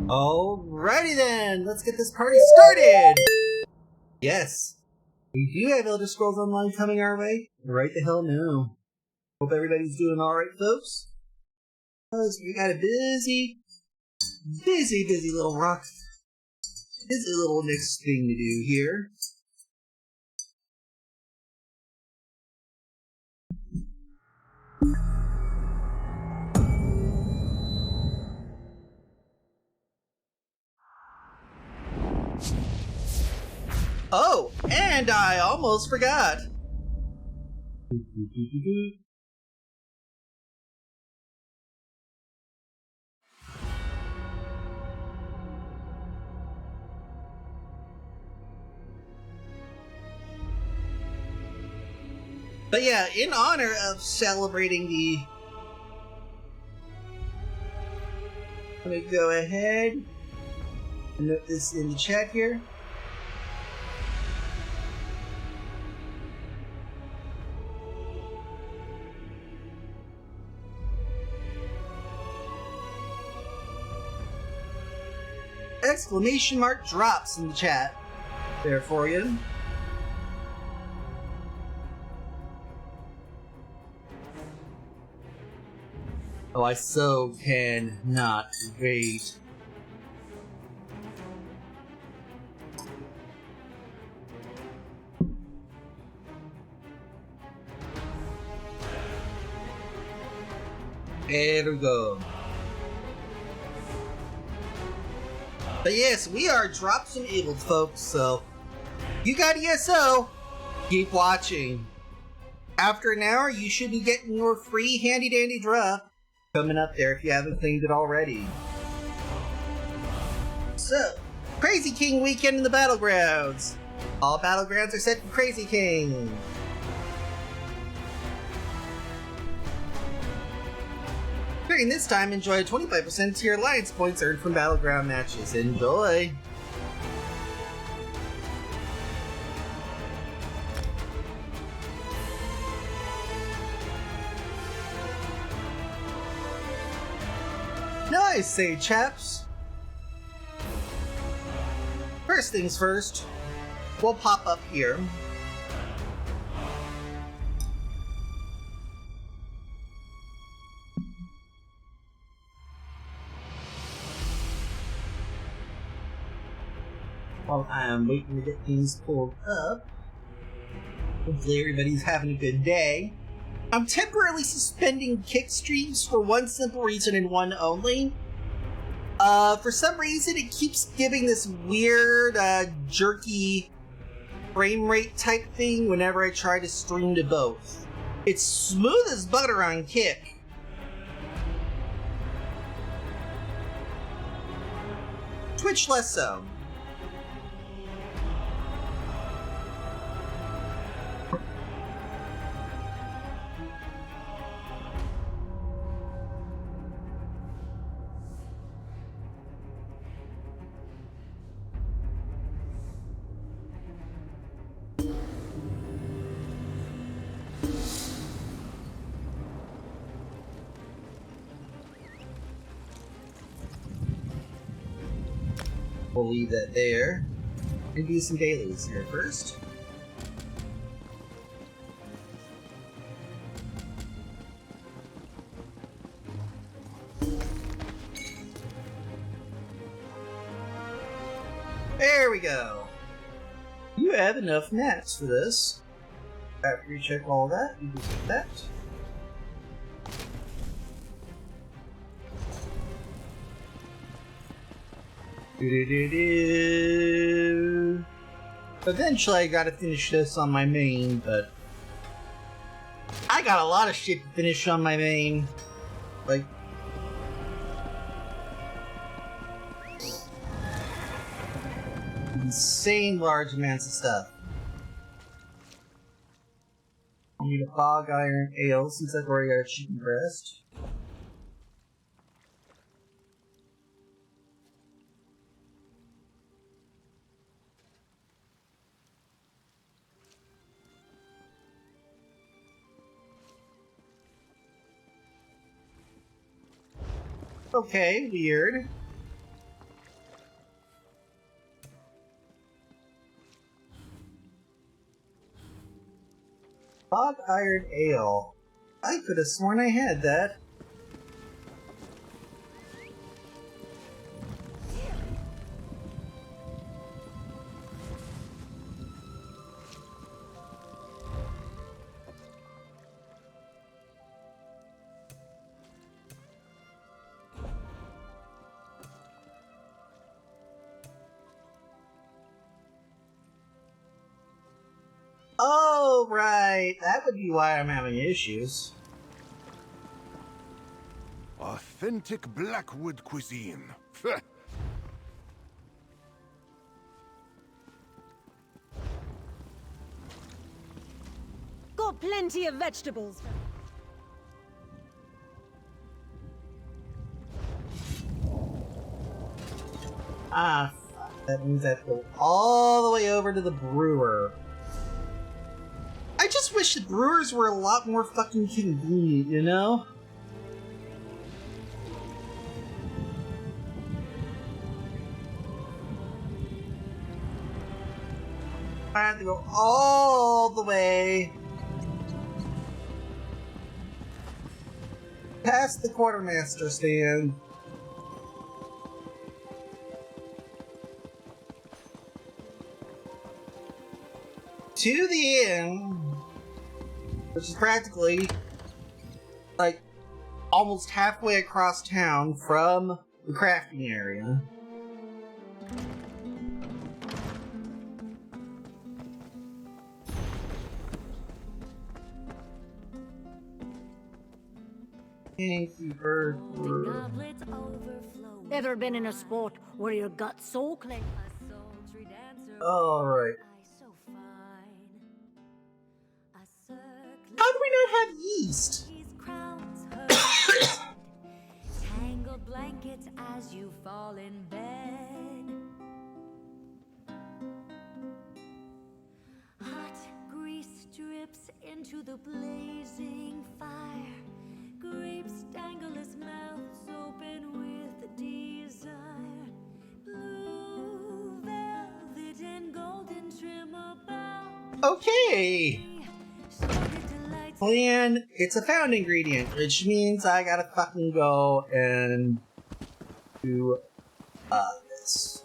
Alrighty then, let's get this party started! Yes, we do have Elder Scrolls Online coming our way. Right the hell no. Hope everybody's doing alright, folks. Because we got a busy little next thing to do here. Oh, and I almost forgot. But yeah, in honor of celebrating the... I'm gonna go ahead and note this in the chat here. Exclamation mark drops in the chat there for you. Oh, I so cannot wait. There we go. But yes, we are drops enabled, folks, so you got ESO, keep watching. After an hour, you should be getting your free handy dandy drop coming up there if you haven't claimed it already. So, Crazy King weekend in the Battlegrounds. All Battlegrounds are set for Crazy King. During this time, enjoy 25% to your alliance points earned from Battleground matches. Enjoy! Nice, say chaps! First things first, we'll pop up here. While I'm waiting to get things pulled up, hopefully everybody's having a good day. I'm temporarily suspending kick streams for one simple reason and one only. For some reason it keeps giving this weird, jerky frame rate type thing whenever I try to stream to both. It's smooth as butter on Kick. Twitch less so. We'll leave that there and do some dailies here first. There we go. You have enough mats for this. After you check all that, you can get that. Eventually I gotta finish this on my main, but I got a lot of shit to finish on my main. Like, insane large amounts of stuff. I need a fog iron ale since I've already got a chicken breast. Okay, weird. Fog Iron Ale. I could have sworn I had that. Oh, right. That would be why I'm having issues. Authentic Blackwood cuisine. Got plenty of vegetables. Ah, fuck. That means I have to go all the way over to the brewer. I just wish the brewers were a lot more fucking convenient, you know? I have to go all the way past the quartermaster stand to the inn, which is practically like almost halfway across town from the crafting area. Thank you for... Ever been in a sport where your gut's so clean? Alright. How do we not have yeast? Tangled blankets as you fall in bed. Hot grease drips into the blazing fire. Grapes dangle his mouths open with desire. Blue velvet and golden trim about. Okay. Plan, it's a found ingredient, which means I gotta fucking go and do this.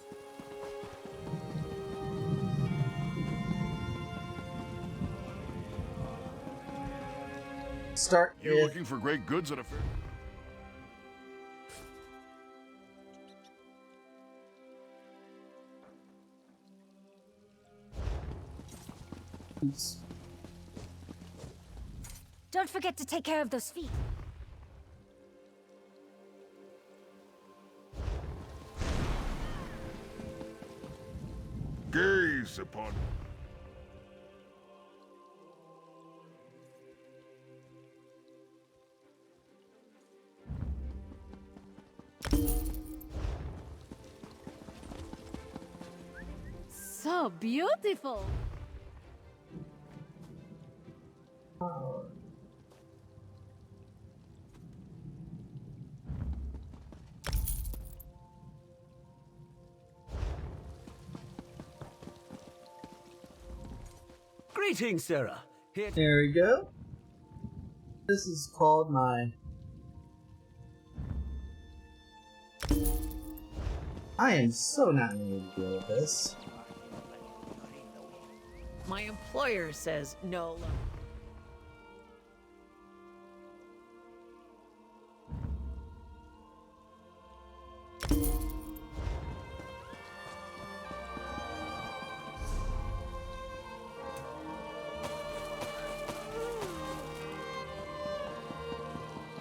Start You with... looking for great goods at a fair? Oops. Don't forget to take care of those feet. Gaze upon. So beautiful. Greetings, Sarah. Here. There we go. This is called my... I am so not ready to deal with this. My employer says no.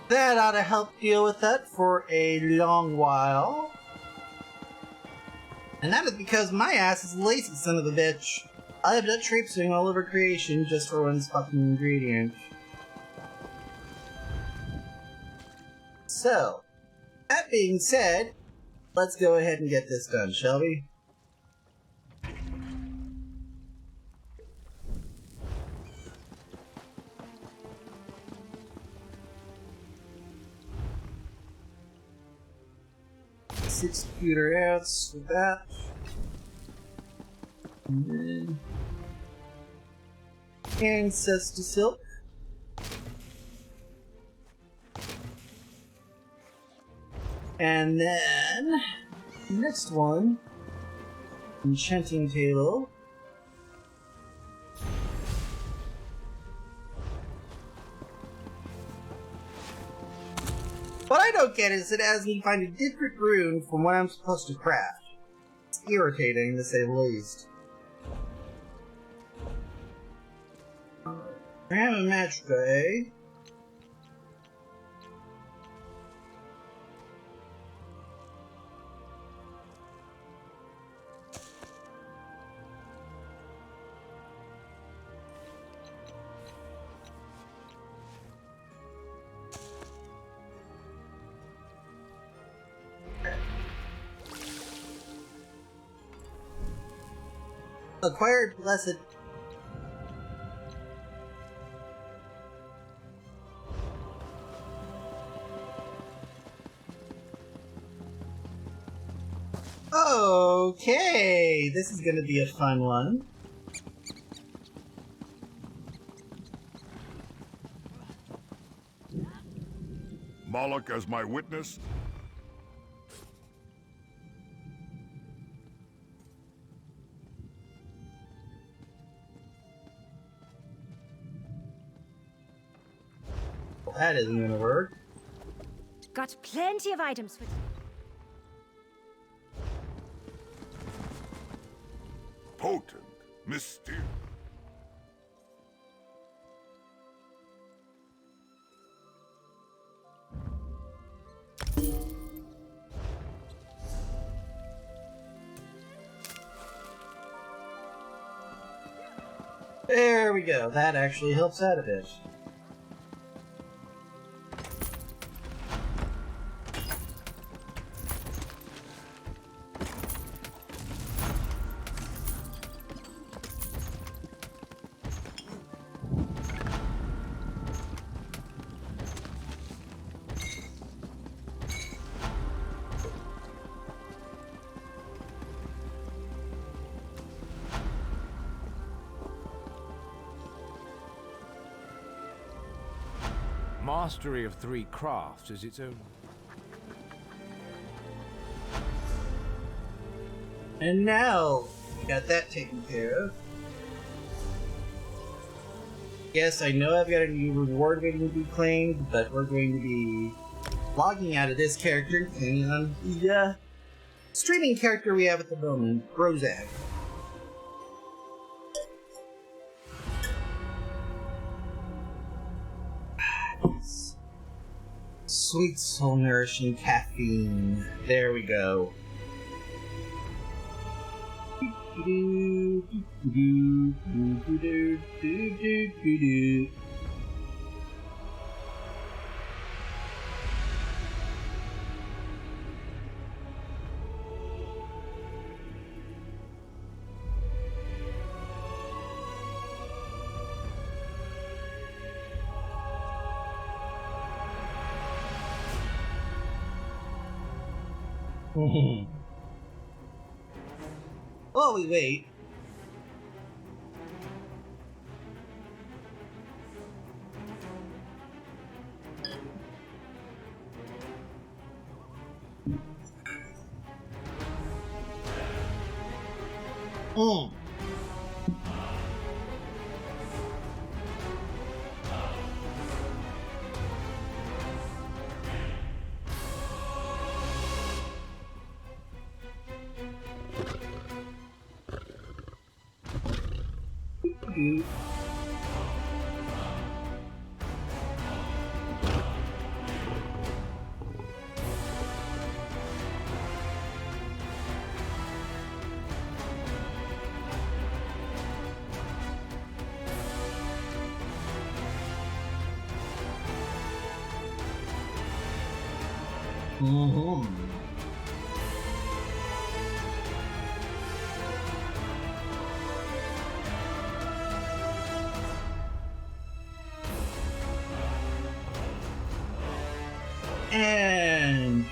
That ought to help deal with that for a long while. And that is because my ass is a lazy son of a bitch. I have done traipsing all over creation just for one fucking ingredient. So, that being said, let's go ahead and get this done, shall we? Six computer outs with that. And then Ancestor Silk. And then, next one, Enchanting Table. What I don't get is it has me find a different rune from what I'm supposed to craft. It's irritating, to say the least. I have a Magica, eh? Acquired Blessed. Okay, this is gonna be a fun one. Moloch as my witness? Well, that isn't gonna work. Got plenty of items for Potent, mysterious. There we go. That actually helps out a bit. Mastery of 3 crafts is its own. And now, we got that taken care of. Yes, I know I've got a new reward waiting to be claimed, but we're going to be logging out of this character and on the streaming character we have at the moment, Rozak. Sweet soul nourishing caffeine. There we go. While we wait, and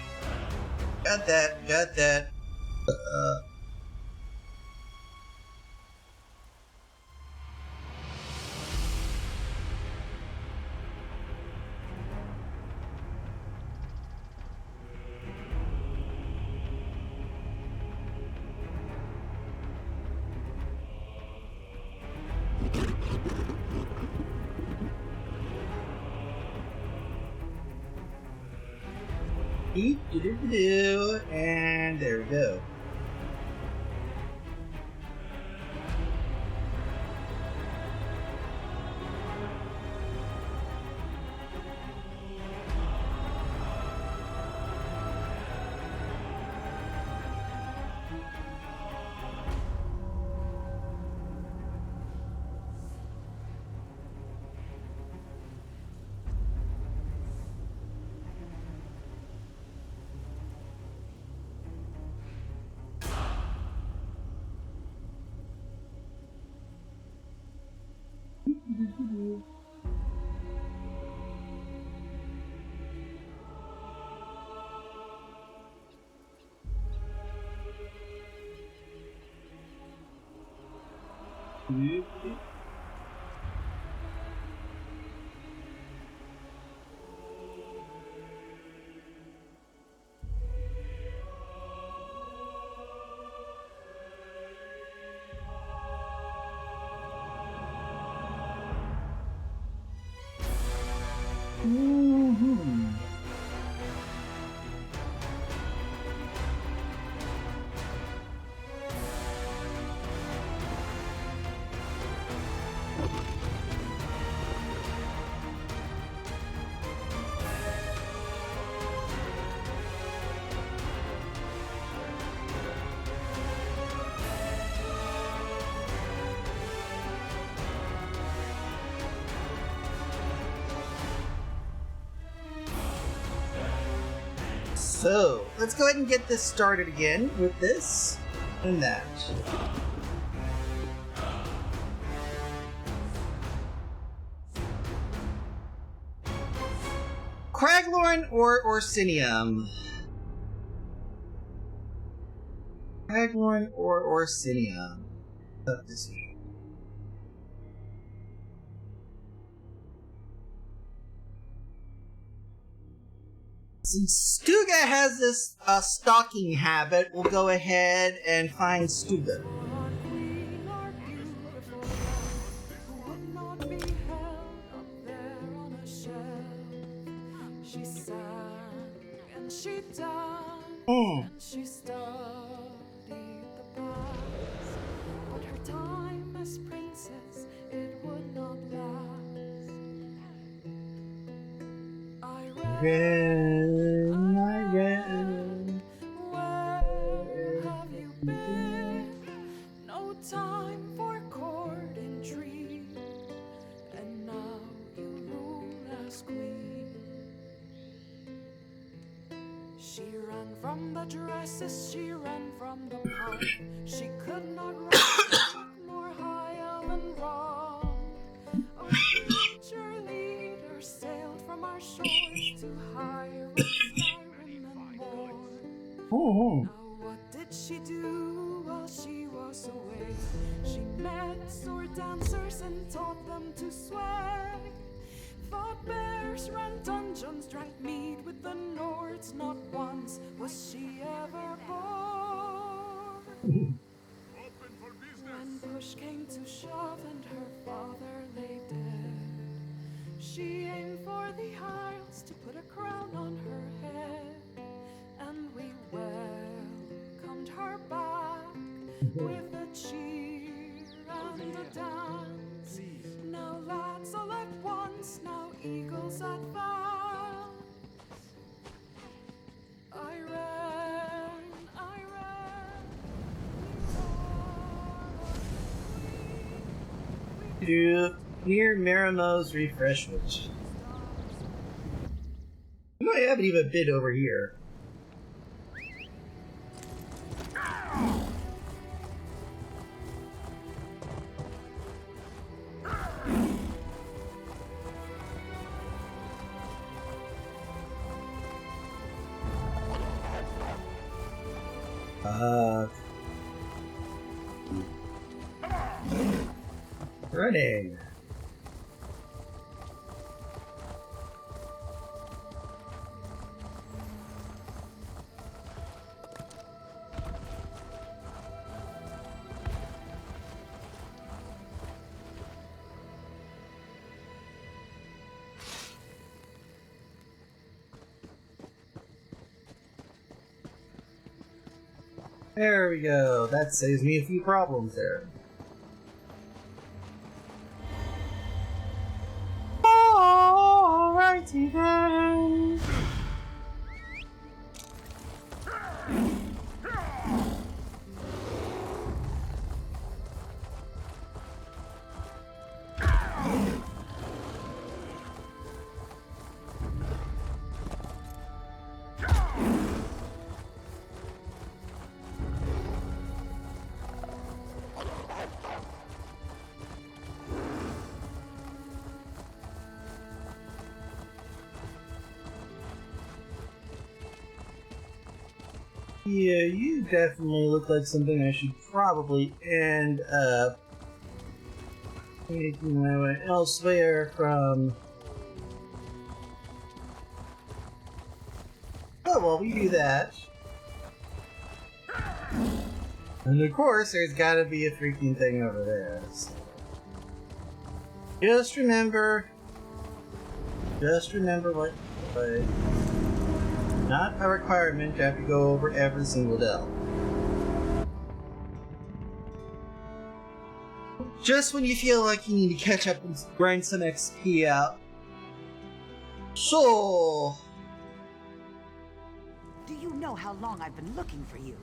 got that. And there we go. So, let's go ahead and get this started again with this and that. Craglorn or Orsinium? Craglorn or Orsinium? Tough decision. Since Stuga has this stalking habit, we'll go ahead and find Stuga. She studied the past, but her time as princess, it would not last. I ran, where have you been? No time for court intrigue, and now you rule as queen. She ran from the dresses, she ran from the pump. She could not run more higher than wrong. Oh, future leader sailed from our shores to higher Skyrim and more. Now what did she do while she was away? She met sword dancers and taught them to sway. Fought bears, ran dungeons, drank mead with the lords. Not once was she ever bored. When push came to shove and her father lay dead, she aimed for the Isles to put a crown on her head. And we welcomed her back with a cheer and a dance. Now lads all at once, now eagles advance. I ran, To near Merimo's refreshment. We might have it even a bit over here. Running. There we go. That saves me a few problems there. Alrighty then. Yeah, you definitely look like something I should probably end up making my way elsewhere from. Oh, well, we do that. And of course, there's gotta be a freaking thing over there. So. Just remember what. Not a requirement to have to go over every single dell. Just when you feel like you need to catch up and grind some XP out. So... Do you know how long I've been looking for you?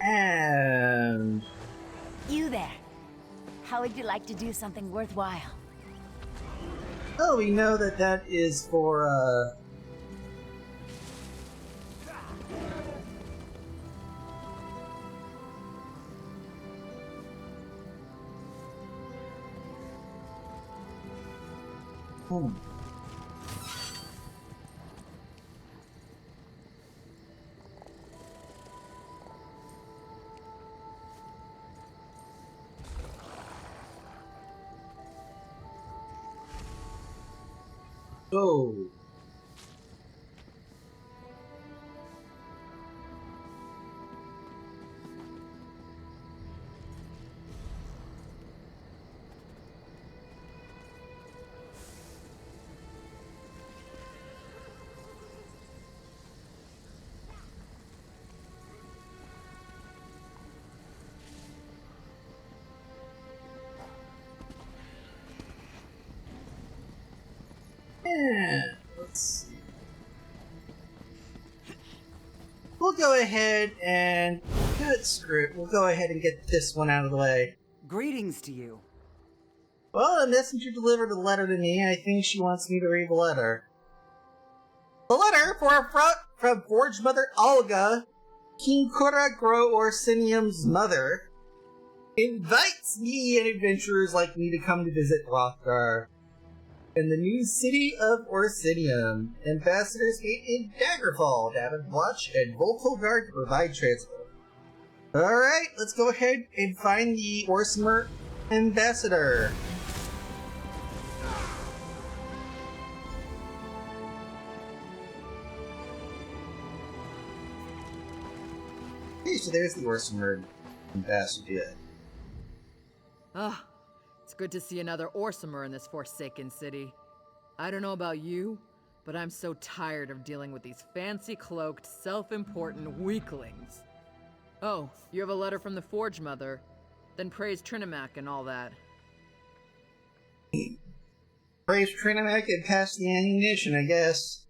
And... You there. How would you like to do something worthwhile? Oh, we know that is for, Oh. Yeah, let's see. We'll go ahead and... Good script. We'll go ahead and get this one out of the way. Greetings to you. Well, the messenger delivered a letter to me. I think she wants me to read the letter. The letter from Forge Mother Olga, King Kura Gro Orsinium's mother, invites me and adventurers like me to come to visit Rothgar in the new city of Orsinium. Ambassadors meet in Daggerfall, Davin Watch, and Voltolgard to provide transport. Alright, let's go ahead and find the Orsimer ambassador. Okay, so there's the Orsimer ambassador. Ah, it's good to see another Orsimer in this forsaken city. I don't know about you, but I'm so tired of dealing with these fancy-cloaked, self-important weaklings. Oh, you have a letter from the Forge Mother. Then praise Trinimac and all that. Praise Trinimac and pass the ammunition, I guess.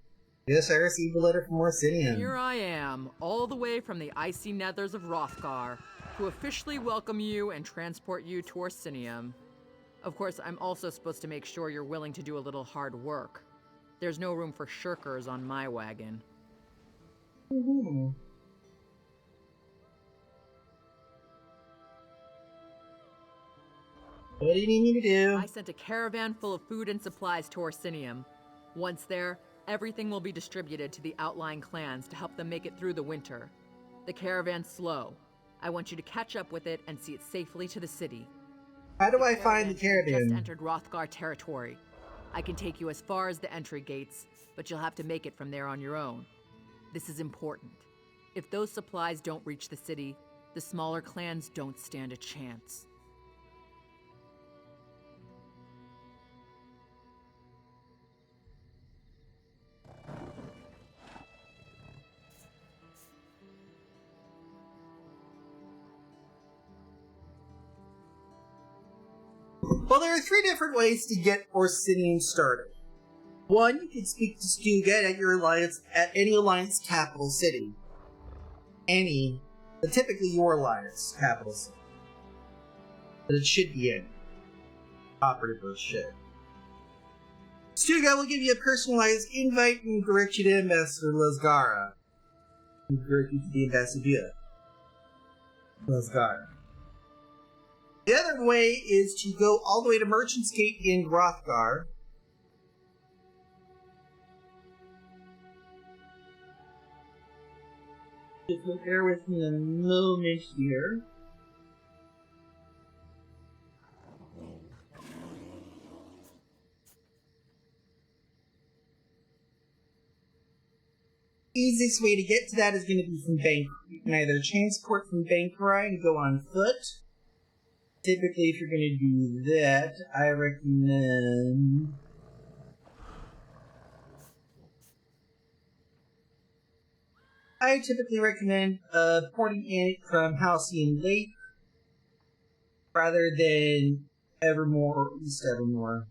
Yes, I received a letter from Orsinian. Here I am, all the way from the icy nethers of Rothgar, to officially welcome you and transport you to Orsinium. Of course, I'm also supposed to make sure you're willing to do a little hard work. There's no room for shirkers on my wagon. Mm-hmm. What do you need me to do? I sent a caravan full of food and supplies to Orsinium. Once there, everything will be distributed to the outlying clans to help them make it through the winter. The caravan's slow. I want you to catch up with it and see it safely to the city. How do I find the Just caravan? entered Rothgar territory. I can take you as far as the entry gates, but you'll have to make it from there on your own. This is important. If those supplies don't reach the city, the smaller clans don't stand a chance. Well, there are 3 different ways to get Orsinian started. 1, you can speak to Stuga at any Alliance capital city. But typically your Alliance capital city. But it should be any. Operative or should. Stuga will give you a personalized invite and direct you to Ambassador Lasgara. And direct you to the Ambassador Lasgara. The other way is to go all the way to Merchant's Gate in Rothgar. Just bear with me a moment here. Easiest way to get to that is going to be from Bank. You can either transport from Bankrai and go on foot. Typically, if you're going to do that, I recommend... I typically recommend porting in from Halcyon Lake rather than Evermore or East Evermore.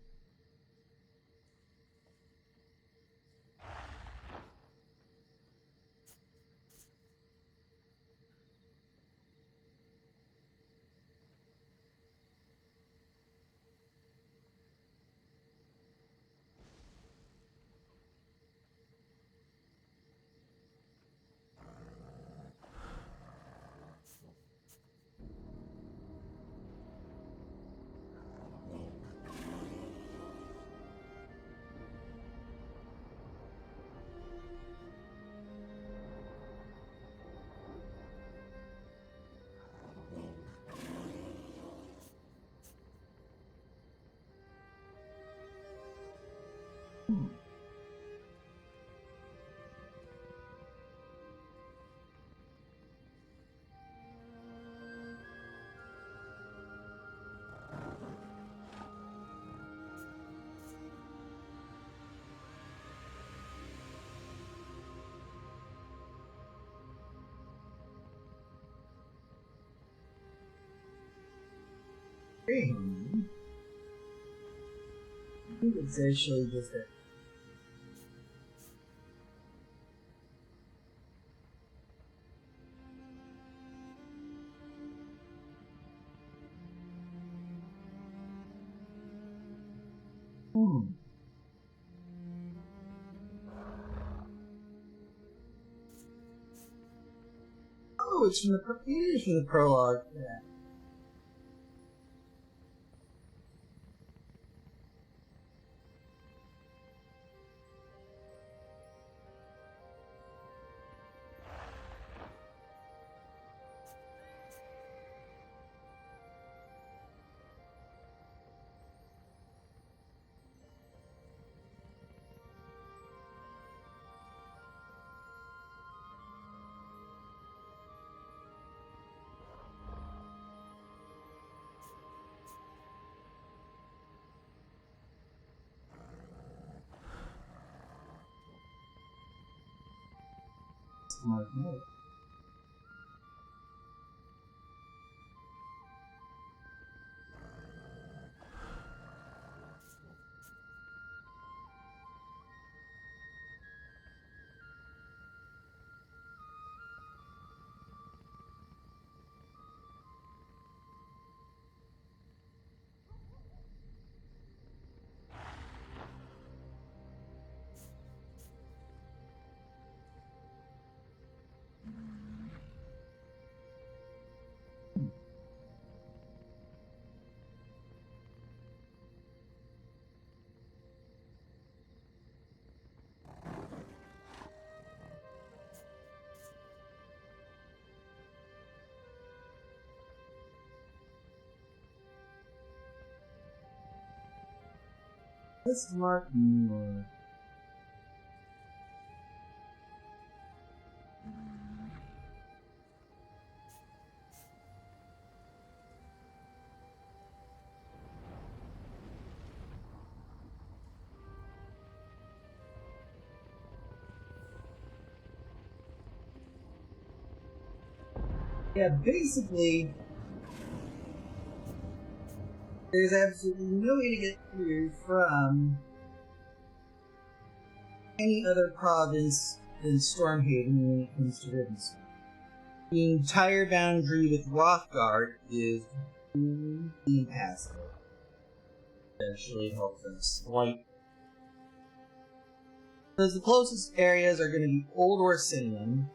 I think it's actually just that. Oh, it's from it is from the prologue. Yeah. Smart move. Let's mark more. Yeah, basically, there's absolutely no way to get through from any other province than Stormhaven when it comes to Ravenswood. The entire boundary with Rothgard is impassable. Actually helps us. Like, because the closest areas are going to be Old Orsinium.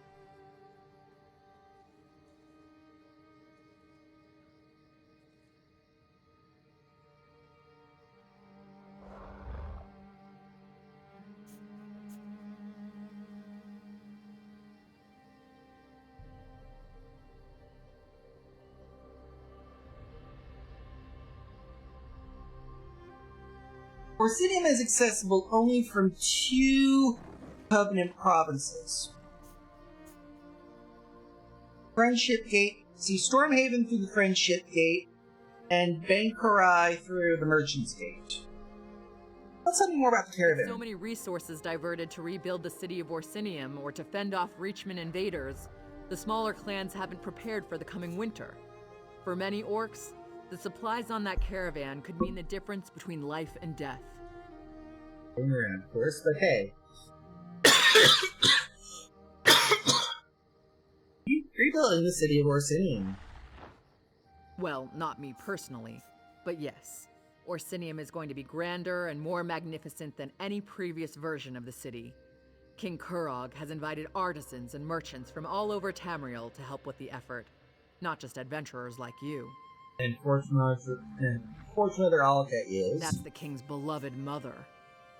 Orsinium is accessible only from 2 Covenant provinces. Friendship Gate, see Stormhaven through the Friendship Gate, and Bankarai through the Merchant's Gate. Let's tell me more about the caravan. So many resources diverted to rebuild the city of Orsinium or to fend off Reachman invaders, the smaller clans haven't prepared for the coming winter. For many orcs, the supplies on that caravan could mean the difference between life and death. Yeah, of course, but hey. Rebuilding the city of Orsinium. Well, not me personally, but yes. Orsinium is going to be grander and more magnificent than any previous version of the city. King Kurog has invited artisans and merchants from all over Tamriel to help with the effort, not just adventurers like you. And fortunate Alka is. That's the king's beloved mother.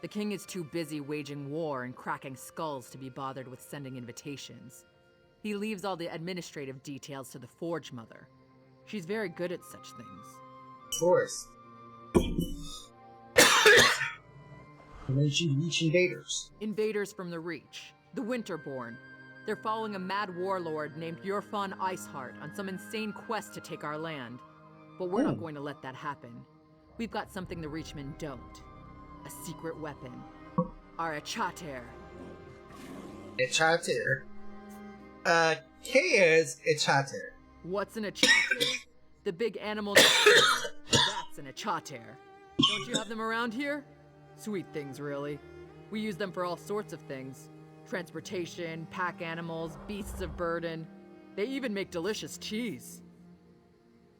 The king is too busy waging war and cracking skulls to be bothered with sending invitations. He leaves all the administrative details to the Forge Mother. She's very good at such things. Of course. And then she'd reach invaders. Invaders from the Reach, the Winterborn. They're following a mad warlord named Yurfon Iceheart on some insane quest to take our land. But we're not going to let that happen. We've got something the Reachmen don't. A secret weapon. Our Echater. Echater? Kaya's Echater. What's an Echater? The big animal. That's an Echater. Don't you have them around here? Sweet things, really. We use them for all sorts of things. Transportation, pack animals, beasts of burden. They even make delicious cheese.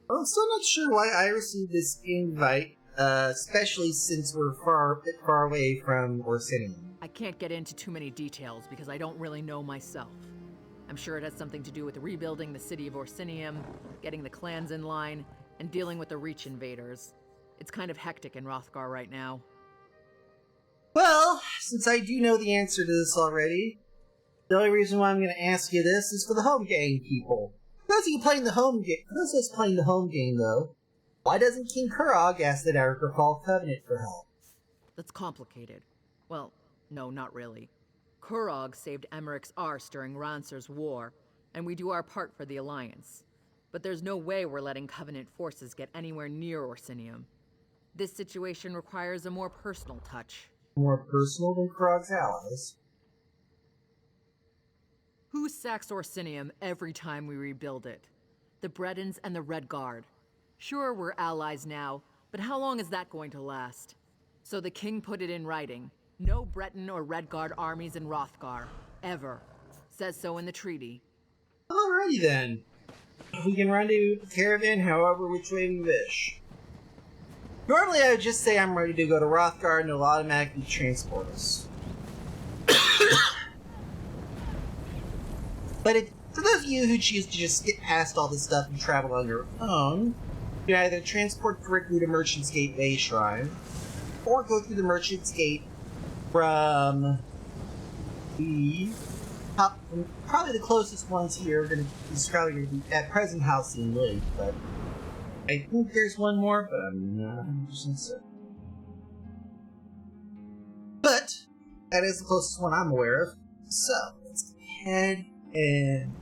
I'm still not sure why I received this invite, especially since we're a bit far away from Orsinium. I can't get into too many details because I don't really know myself. I'm sure it has something to do with rebuilding the city of Orsinium, getting the clans in line, and dealing with the Reach invaders. It's kind of hectic in Rothgar right now. Well, since I do know the answer to this already, the only reason why I'm going to ask you this is for the home game people. For those of us playing the home game, though, why doesn't King Kurog ask the Darker Fall Covenant for help? That's complicated. Well, no, not really. Kurog saved Emmerich's arse during Ranser's war, and we do our part for the Alliance. But there's no way we're letting Covenant forces get anywhere near Orsinium. This situation requires a more personal touch. More personal than Kurog's allies? Who sacks Orsinium every time we rebuild it? The Bredons and the Red Guard. Sure, we're allies now, but how long is that going to last? So the king put it in writing. No Breton or Red Guard armies in Rothgar. Ever. Says so in the treaty. Alrighty then. We can rendezvous with the caravan however which way we wish. Normally I would just say I'm ready to go to Rothgar and it'll automatically transport us. But for those of you who choose to just skip past all this stuff and travel on your own, you can either transport directly to Merchant's Gate Bay Shrine, or go through the Merchant's Gate from the probably the closest ones here is probably going to be at present Halcyon Lake, but I think there's one more, but I'm not 100% certain. That is the closest one I'm aware of. So, let's go ahead and...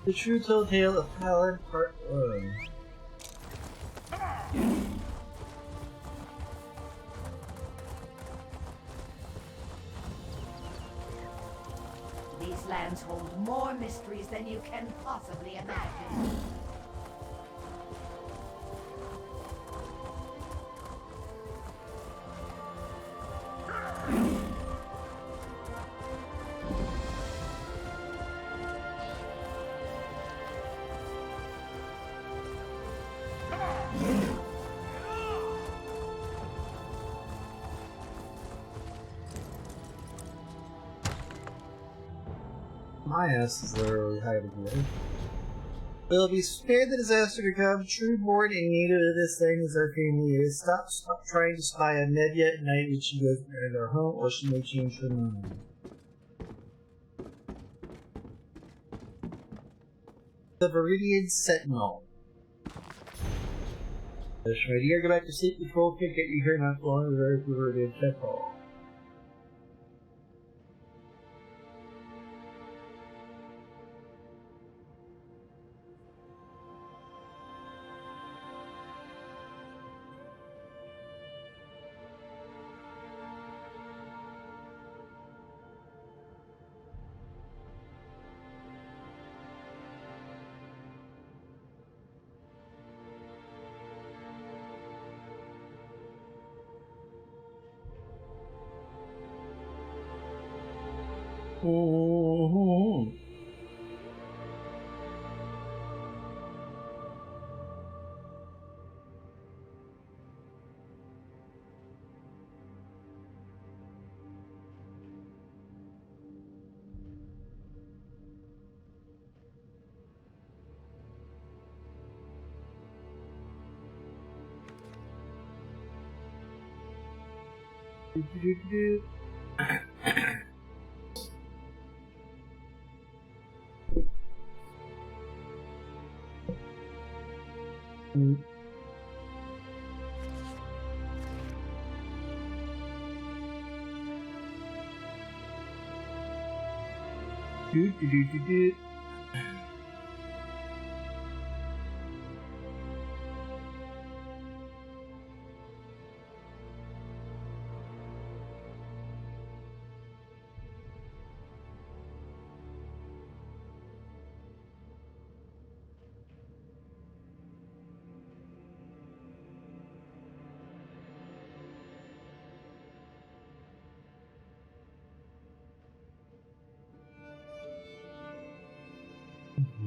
The True Telltale of Paladin Part 1. These lands hold more mysteries than you can possibly imagine. My ass is literally hiding here. We'll be spared the disaster to come. True born and native of this thing is our family is. Stop trying to spy on Nevia at night when she goes to our home, or she may change her mind. The Viridian Sentinel. My dear, go back to sleep. Patrol can't get you here not long as the Viridian Sentinel.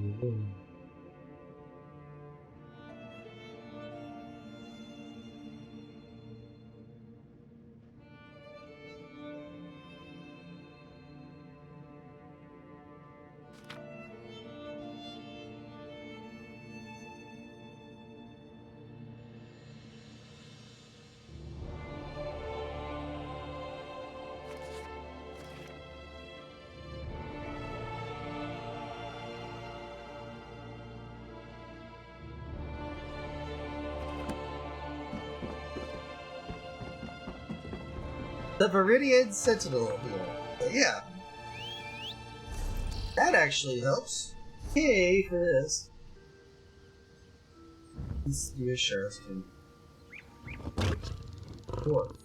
Mm-hmm. The Viridian Sentinel here. Yeah. That actually helps. Yay for this. Let's do a sheriff's duty. Dwarf.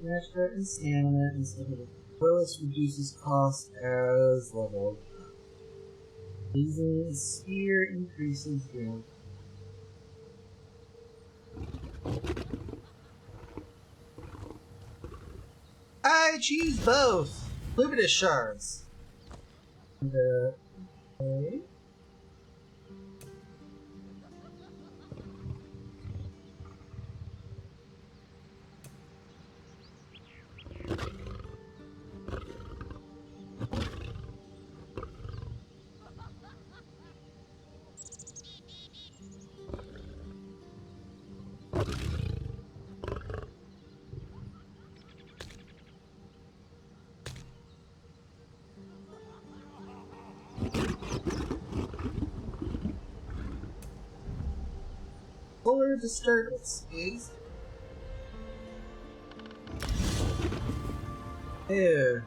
Master and stamina instead of Willis reduces cost as level. Using a spear increases damage. I choose both! Luminous shards. And, okay. Solar disturbance is here.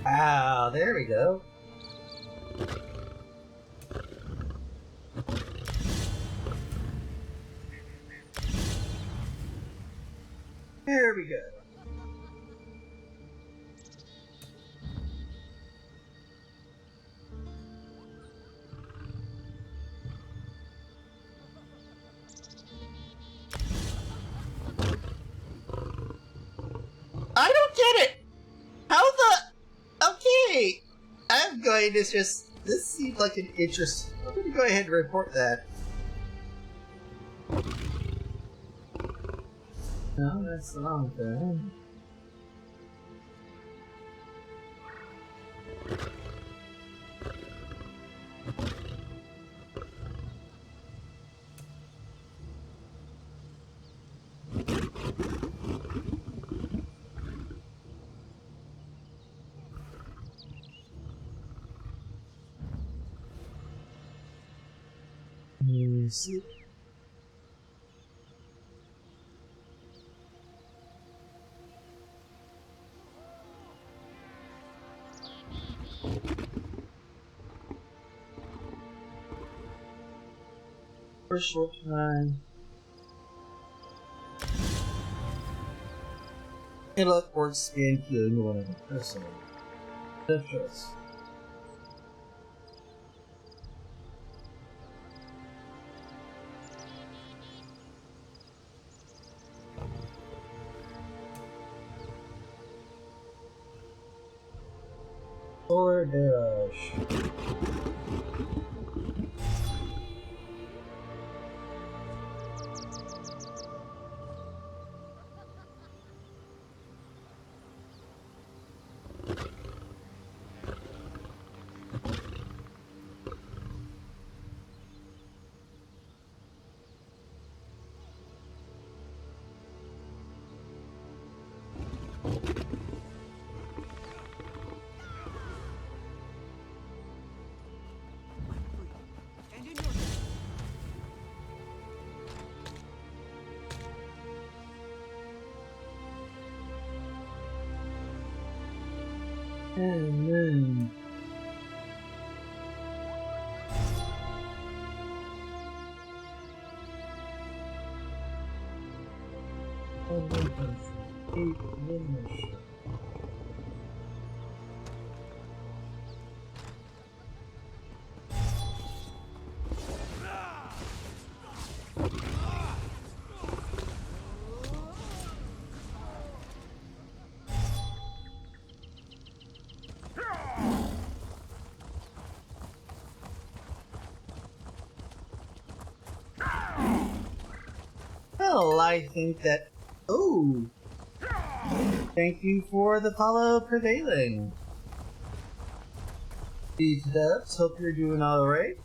Wow, there we go. There we go. I don't get it! How the... Okay! I'm going to just... This seems like an interest... I'm going to go ahead and report that. No, that's the wrong thing. Music. For a short time. It'll upwards scan to the one of the person. Difference. Or dash. And then... Well, I think that... Oh! Thank you for the follow prevailing. These dubs, hope you're doing alright.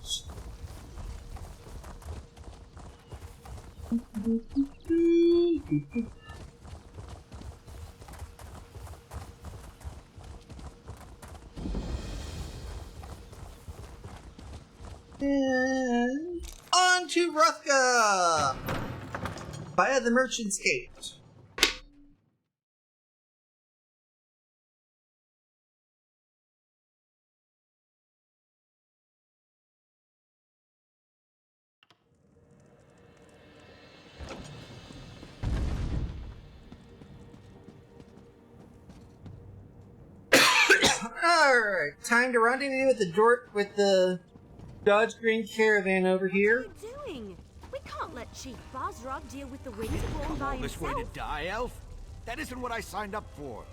And on to Ruthka! Via the Merchant's Gate. Alright, time to rendezvous with the Dodge Green Caravan over here. What are you doing? We can't let Chief Bosrog deal with the winter born by This way himself. to die, Elf? That isn't what I signed up for.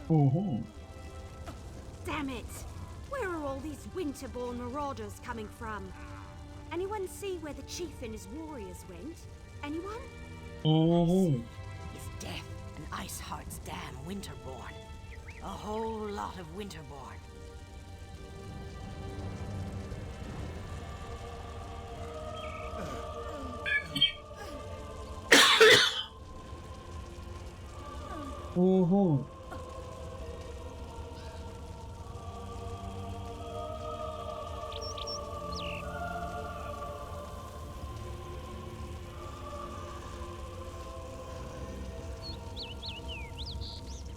Mm-hmm. Damn it! Where are all these winterborn marauders coming from? Anyone see where the chief and his warriors went? Anyone? Mm-hmm. Is Death and Iceheart's dam winterborn? A whole lot of winterborn. Mm-hmm.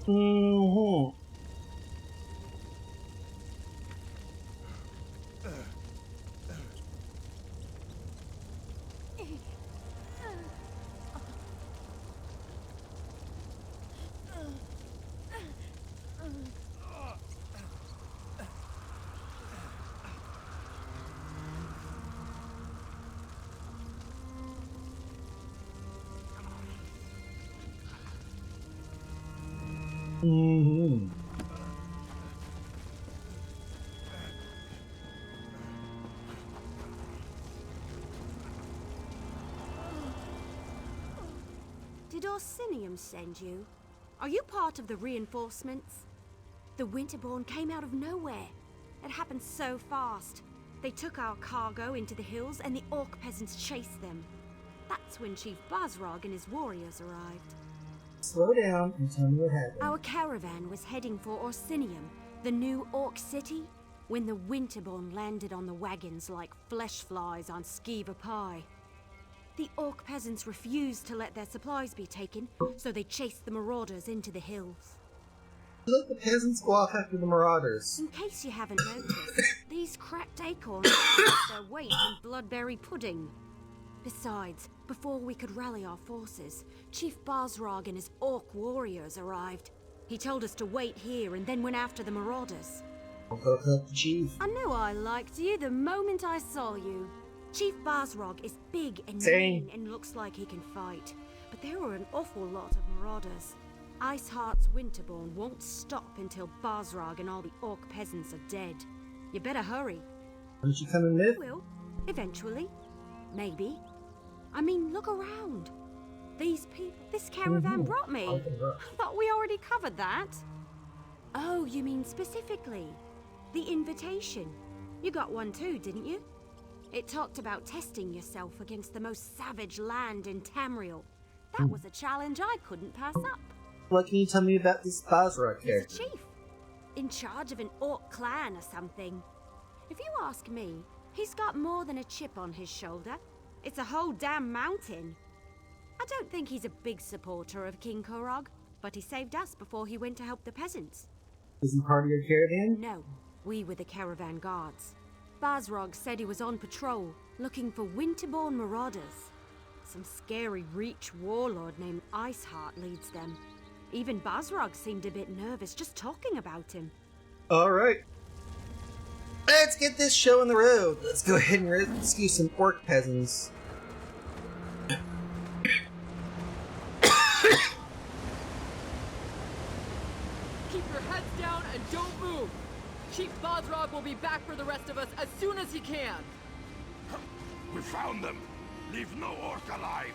Mm-hmm. Mm-hmm. Did Orsinium send you? Are you part of the reinforcements? The Winterborn came out of nowhere. It happened so fast. They took our cargo into the hills and the orc peasants chased them. That's when Chief Bazrog and his warriors arrived. Slow down and tell me what happened. Our caravan was heading for Orsinium, the new orc city, when the Winterborn landed on the wagons like flesh flies on skeever pie. The orc peasants refused to let their supplies be taken, so they chased the marauders into the hills. Let the peasants go off after the marauders. In case you haven't noticed, these cracked acorns lost their weight in bloodberry pudding. Besides, before we could rally our forces, Chief Bazrog and his orc warriors arrived. He told us to wait here and then went after the marauders. I'll go help the chief. I knew I liked you the moment I saw you. Chief Bazrog is big and Same. mean and looks like he can fight, but there were an awful lot of marauders. Iceheart's Winterborn won't stop until Bazrog and all the orc peasants are dead. You better hurry. Aren't you coming with? Will, eventually. Maybe. I mean, look around. These people, this caravan brought me. I thought we already covered that. Oh, you mean specifically? The invitation. You got one too, didn't you? It talked about testing yourself against the most savage land in Tamriel. That was a challenge I couldn't pass up. What can you tell me about this Bazra He's a character? chief. In charge of an orc clan or something. If you ask me, he's got more than a chip on his shoulder. It's a whole damn mountain. I don't think he's a big supporter of King Korog, but he saved us before he went to help the peasants. Is he part of your caravan? No, we were the caravan guards. Bazrog said he was on patrol, looking for Winterborn marauders. Some scary Reach warlord named Iceheart leads them. Even Bazrog seemed a bit nervous just talking about him. Alright. Let's get this show on the road. Let's go ahead and rescue some orc peasants. Keep your heads down and don't move. Chief Bazrog will be back for the rest of us as soon as he can. We found them. Leave no orc alive.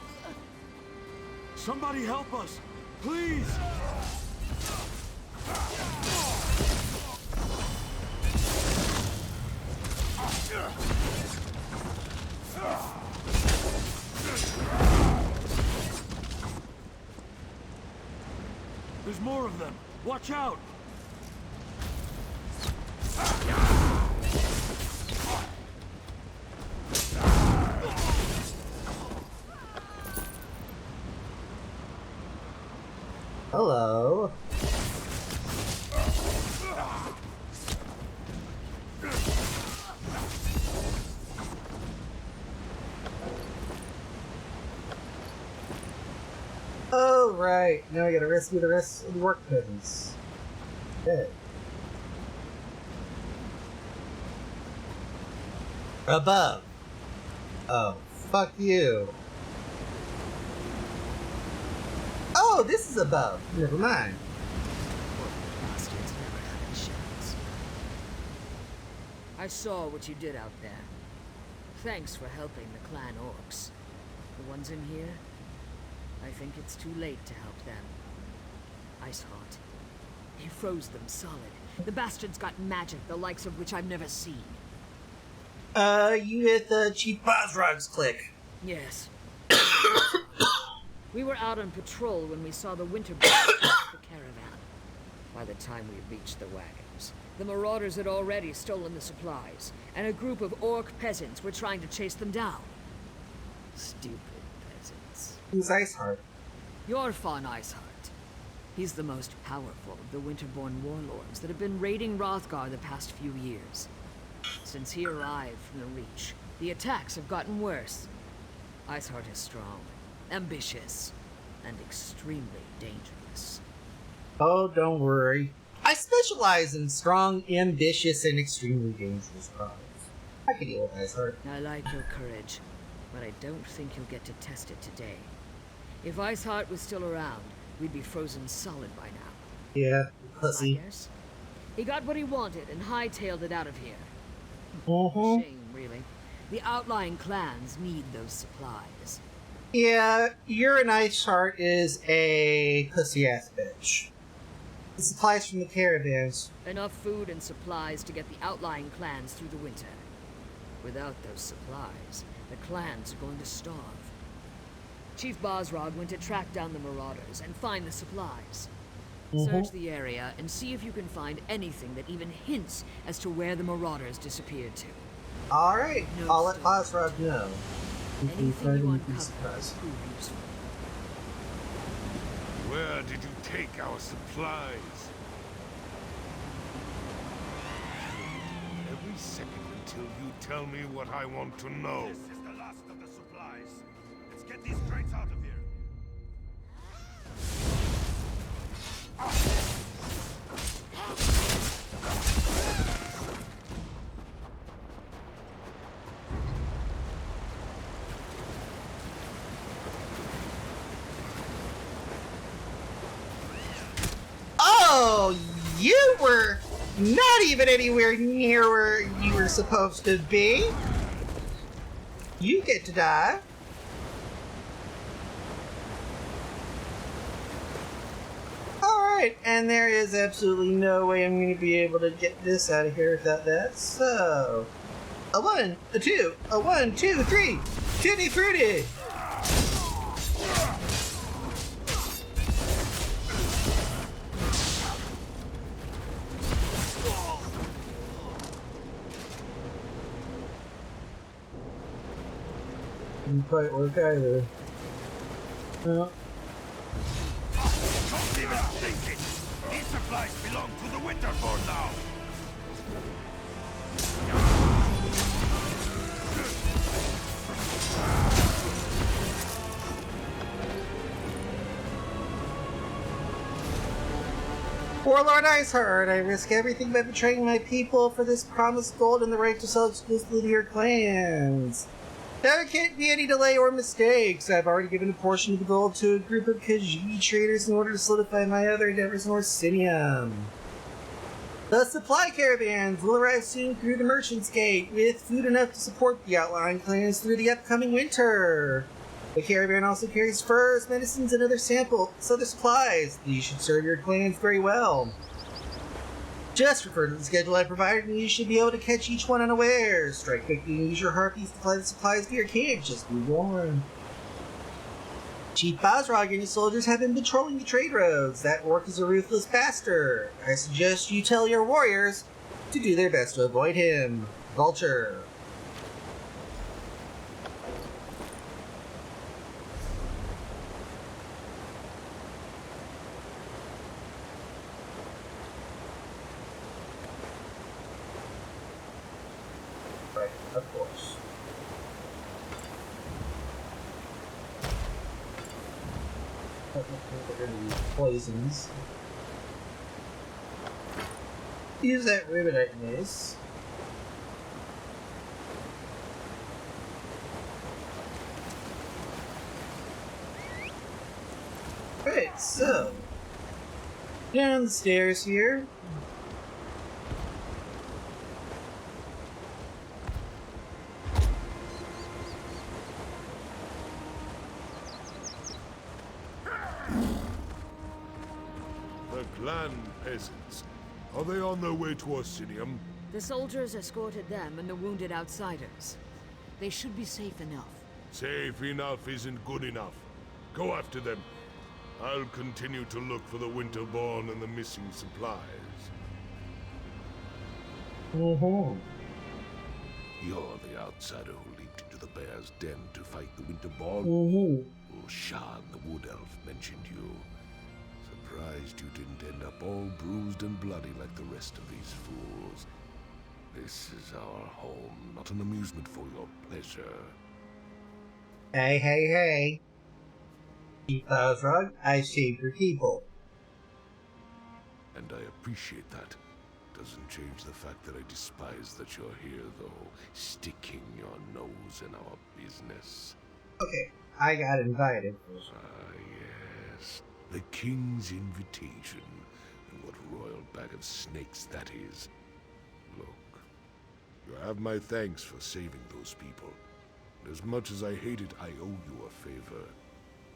Somebody help us, please! There's more of them. Watch out! Hello. Oh, right. Now I gotta rescue the rest of the work peasants. Okay. Above. Oh, fuck you. Oh, this is above. Never mind. I saw what you did out there. Thanks for helping the clan orcs. The ones in here, I think it's too late to help them. Iceheart. He froze them solid. The bastards got magic, the likes of which I've never seen. You hit the Chief Bozrog's click. Yes. We were out on patrol when we saw the winter pass the caravan. By the time we reached the wagons, the marauders had already stolen the supplies, and a group of orc peasants were trying to chase them down. Stupid peasants. Who's Iceheart? You're Fawn Iceheart. He's the most powerful of the Winterborn warlords that have been raiding Hrothgar the past few years. Since he arrived from the Reach, the attacks have gotten worse. Iceheart is strong, ambitious, and extremely dangerous. Oh, don't worry. I specialize in strong, ambitious, and extremely dangerous products. I can deal with Iceheart. I like your courage, but I don't think you'll get to test it today. If Iceheart was still around, we'd be frozen solid by now. Yeah, pussy. I guess. He got what he wanted and hightailed it out of here. Shame, really. The outlying clans need those supplies. Yeah, your Iceheart is a pussy-ass bitch. The supplies from the caravans. Enough food and supplies to get the outlying clans through the winter. Without those supplies, the clans are going to starve. Chief Bozrog went to track down the marauders and find the supplies. Search the area and see if you can find anything that even hints as to where the marauders disappeared to. Alright, No I'll let stones. Bozrog know. Anything you uncover will prove useful. Where did you take our supplies? Every second until you tell me what I want to know. This is the last of the supplies. Let's get these crates out of here. Oh, you were not even anywhere near where you were supposed to be. You get to die. Alright, and there is absolutely no way I'm going to be able to get this out of here without that, so... A 1, a 2, a 1, 2, 3! Tutti frutti! Didn't quite work either. Well, Don't even think it! These supplies belong to the Winterborn now! Warlord Iceheart, I risk everything by betraying my people for this promised gold and the right to sell exclusively to your clans. There can't be any delay or mistakes. I've already given a portion of the gold to a group of Khajiit traders in order to solidify my other endeavors in Orsinium. The supply caravans will arrive soon through the Merchant's Gate, with food enough to support the outlying clans through the upcoming winter. The caravan also carries furs, medicines, and other supplies. These should serve your clans very well. Just refer to the schedule I provided and you should be able to catch each one unawares. Strike quickly and use your harpies to fly the supplies to your camp. Just be warned. Chief Bozrog and his soldiers have been patrolling the trade roads. That orc is a ruthless bastard. I suggest you tell your warriors to do their best to avoid him. Vulture. Right, of course. Poisons. Use that ribbonite mace. Right, so down the stairs here. Land peasants. Are they on their way to Orsinium? The soldiers escorted them and the wounded outsiders. They should be safe enough. Safe enough isn't good enough. Go after them. I'll continue to look for the Winterborn and the missing supplies. Mm-hmm. You're the outsider who leaped into the bear's den to fight the Winterborn? Mm-hmm. Shan, the wood elf, mentioned you. Surprised you didn't end up all bruised and bloody like the rest of these fools. This is our home, not an amusement for your pleasure. Hey, hey, hey. Chief Rug, I saved your people. And I appreciate that. Doesn't change the fact that I despise that you're here, though, sticking your nose in our business. Okay, I got invited. Ah, yes. The king's invitation. And what royal bag of snakes that is. Look, you have my thanks for saving those people. As much as I hate it, I owe you a favor.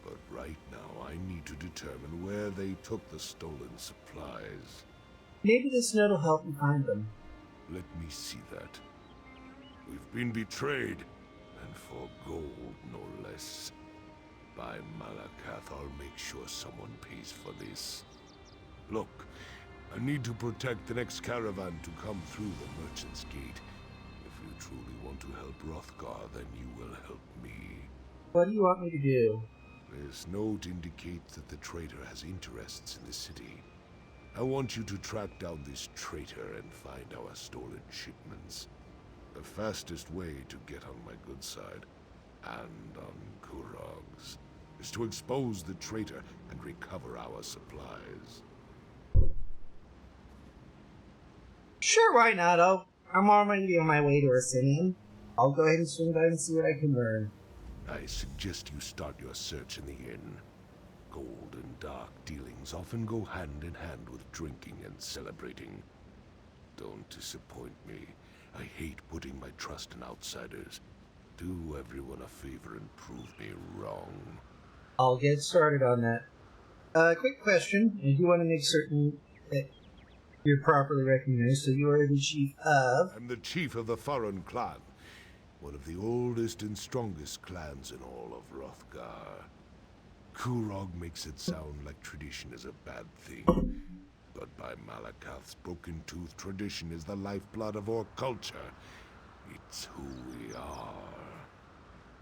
But right now, I need to determine where they took the stolen supplies. Maybe this note will help you find them. Let me see that. We've been betrayed, and for gold, no less. By Malakath, I'll make sure someone pays for this. Look, I need to protect the next caravan to come through the Merchant's Gate. If you truly want to help Hrothgar, then you will help me. What do you want me to do? This note indicates that the traitor has interests in the city. I want you to track down this traitor and find our stolen shipments. The fastest way to get on my good side, and on Kurog's, is to expose the traitor and recover our supplies. Sure, why not? I'm already on my way to Orsinium. I'll go ahead and swing by and see what I can learn. I suggest you start your search in the inn. Gold and dark dealings often go hand in hand with drinking and celebrating. Don't disappoint me. I hate putting my trust in outsiders. Do everyone a favor and prove me wrong. I'll get started on that. Quick question. I do want to make certain that you're properly recognized, so you are the chief of... I'm the chief of the Farron clan. One of the oldest and strongest clans in all of Hrothgar. Kurog makes it sound like tradition is a bad thing. But by Malakath's broken tooth, tradition is the lifeblood of our culture. It's who we are.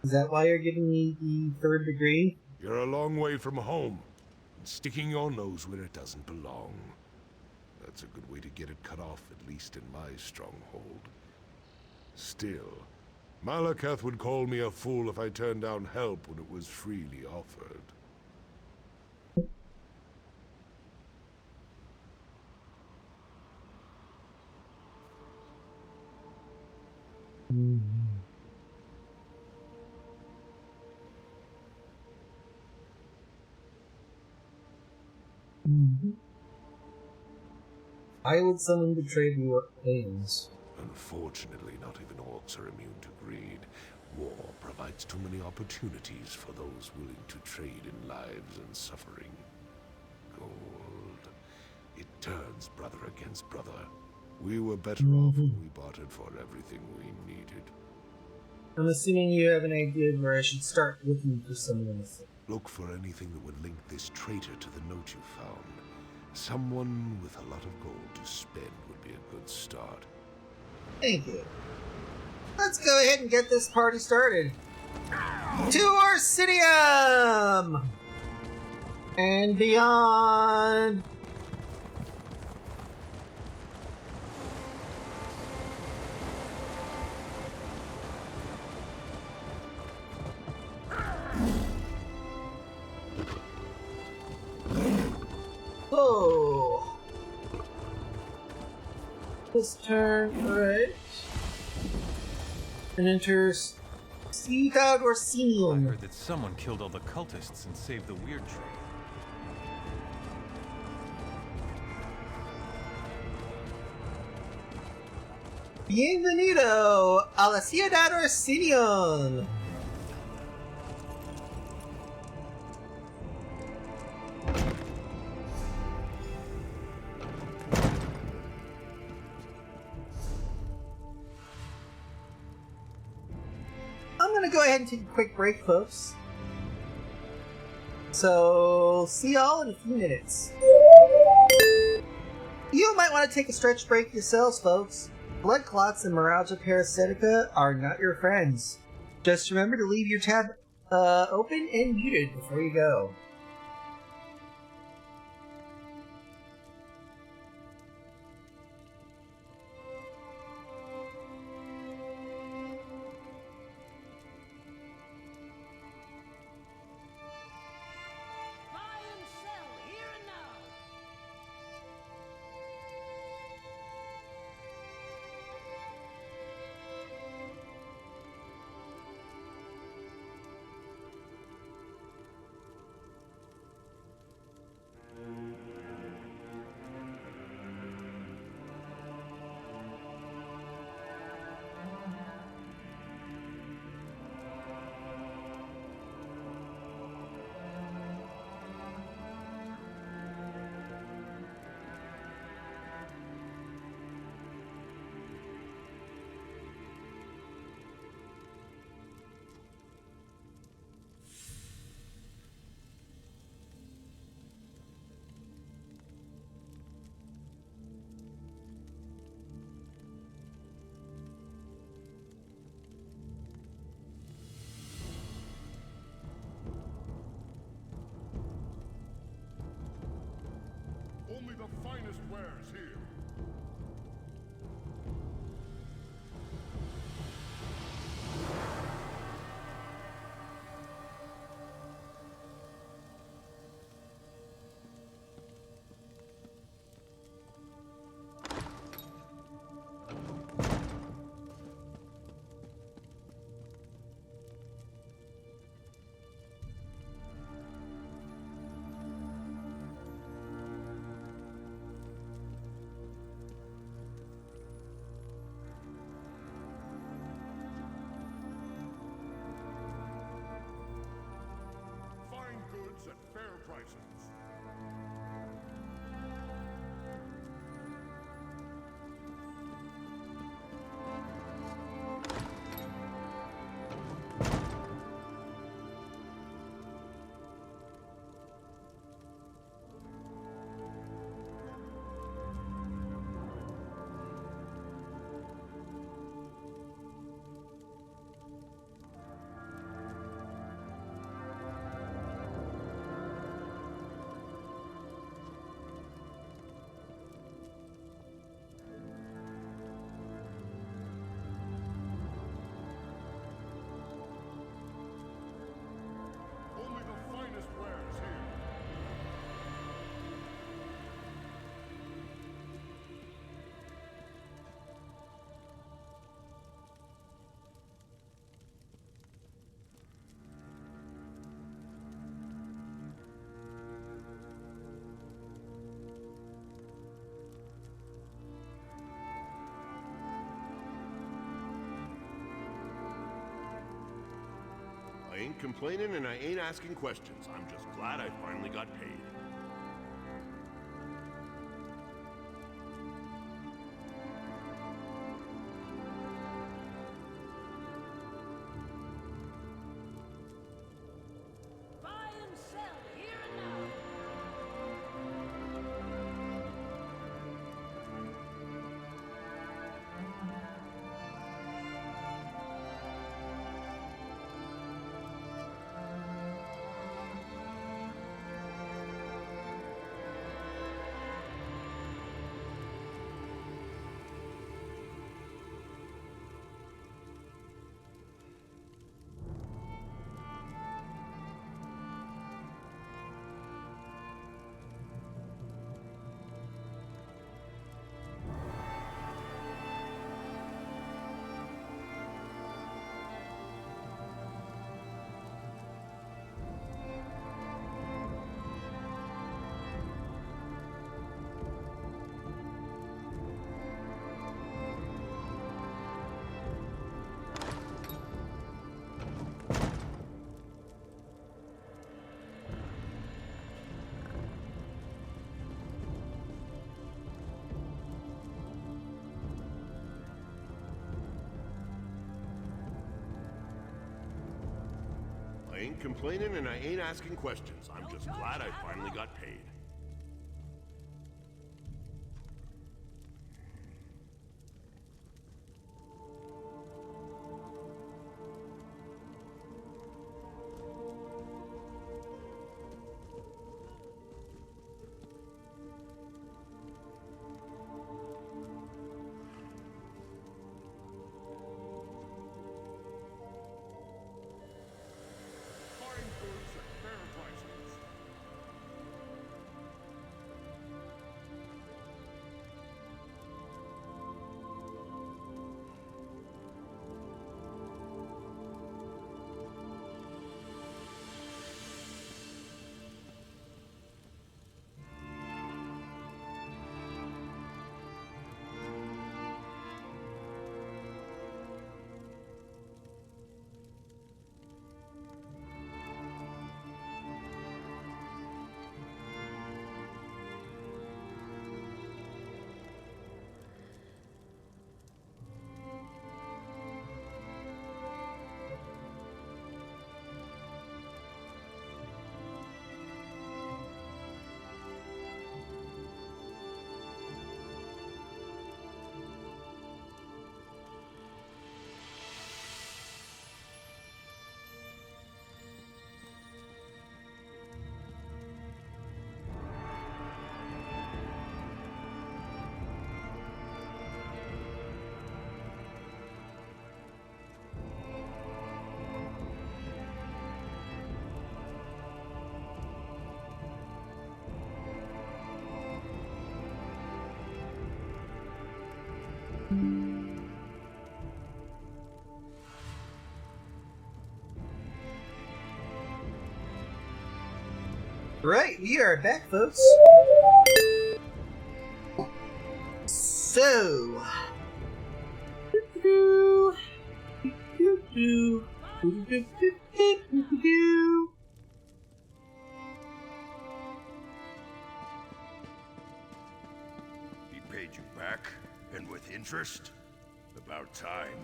Is that why you're giving me the third degree? You're a long way from home, and sticking your nose where it doesn't belong. That's a good way to get it cut off, at least in my stronghold. Still, Malakath would call me a fool if I turned down help when it was freely offered. Why would someone betray your plans? Unfortunately, not even orcs are immune to greed. War provides too many opportunities for those willing to trade in lives and suffering. Gold. It turns brother against brother. We were better off when we bartered for everything we needed. I'm assuming you have an idea of where I should start looking for someone else. Look for anything that would link this traitor to the note you found. Someone with a lot of gold to spend would be a good start. Thank you. Let's go ahead and get this party started. To Orsinium! And beyond! Oh! This turn, right? And enters Ciudad I Orsinium. heard that someone killed all the cultists and saved the weird tree. Bienvenido a la Ciudad Orsinium. going to go ahead and take a quick break, folks. So, see y'all in a few minutes. You might want to take a stretch break yourselves, folks. Blood clots and neuralgia parasitica are not your friends. Just remember to leave your tab open and muted before you go. Only the finest wares here. Fine goods at fair prices. Only the finest wares here. I ain't complaining and I ain't asking questions. I'm just glad I finally got paid. Buy and sell here and now. I ain't complaining and I ain't asking questions. I'm just glad I finally got paid. Right, we are back, folks. So, He paid you back, and with interest? About time.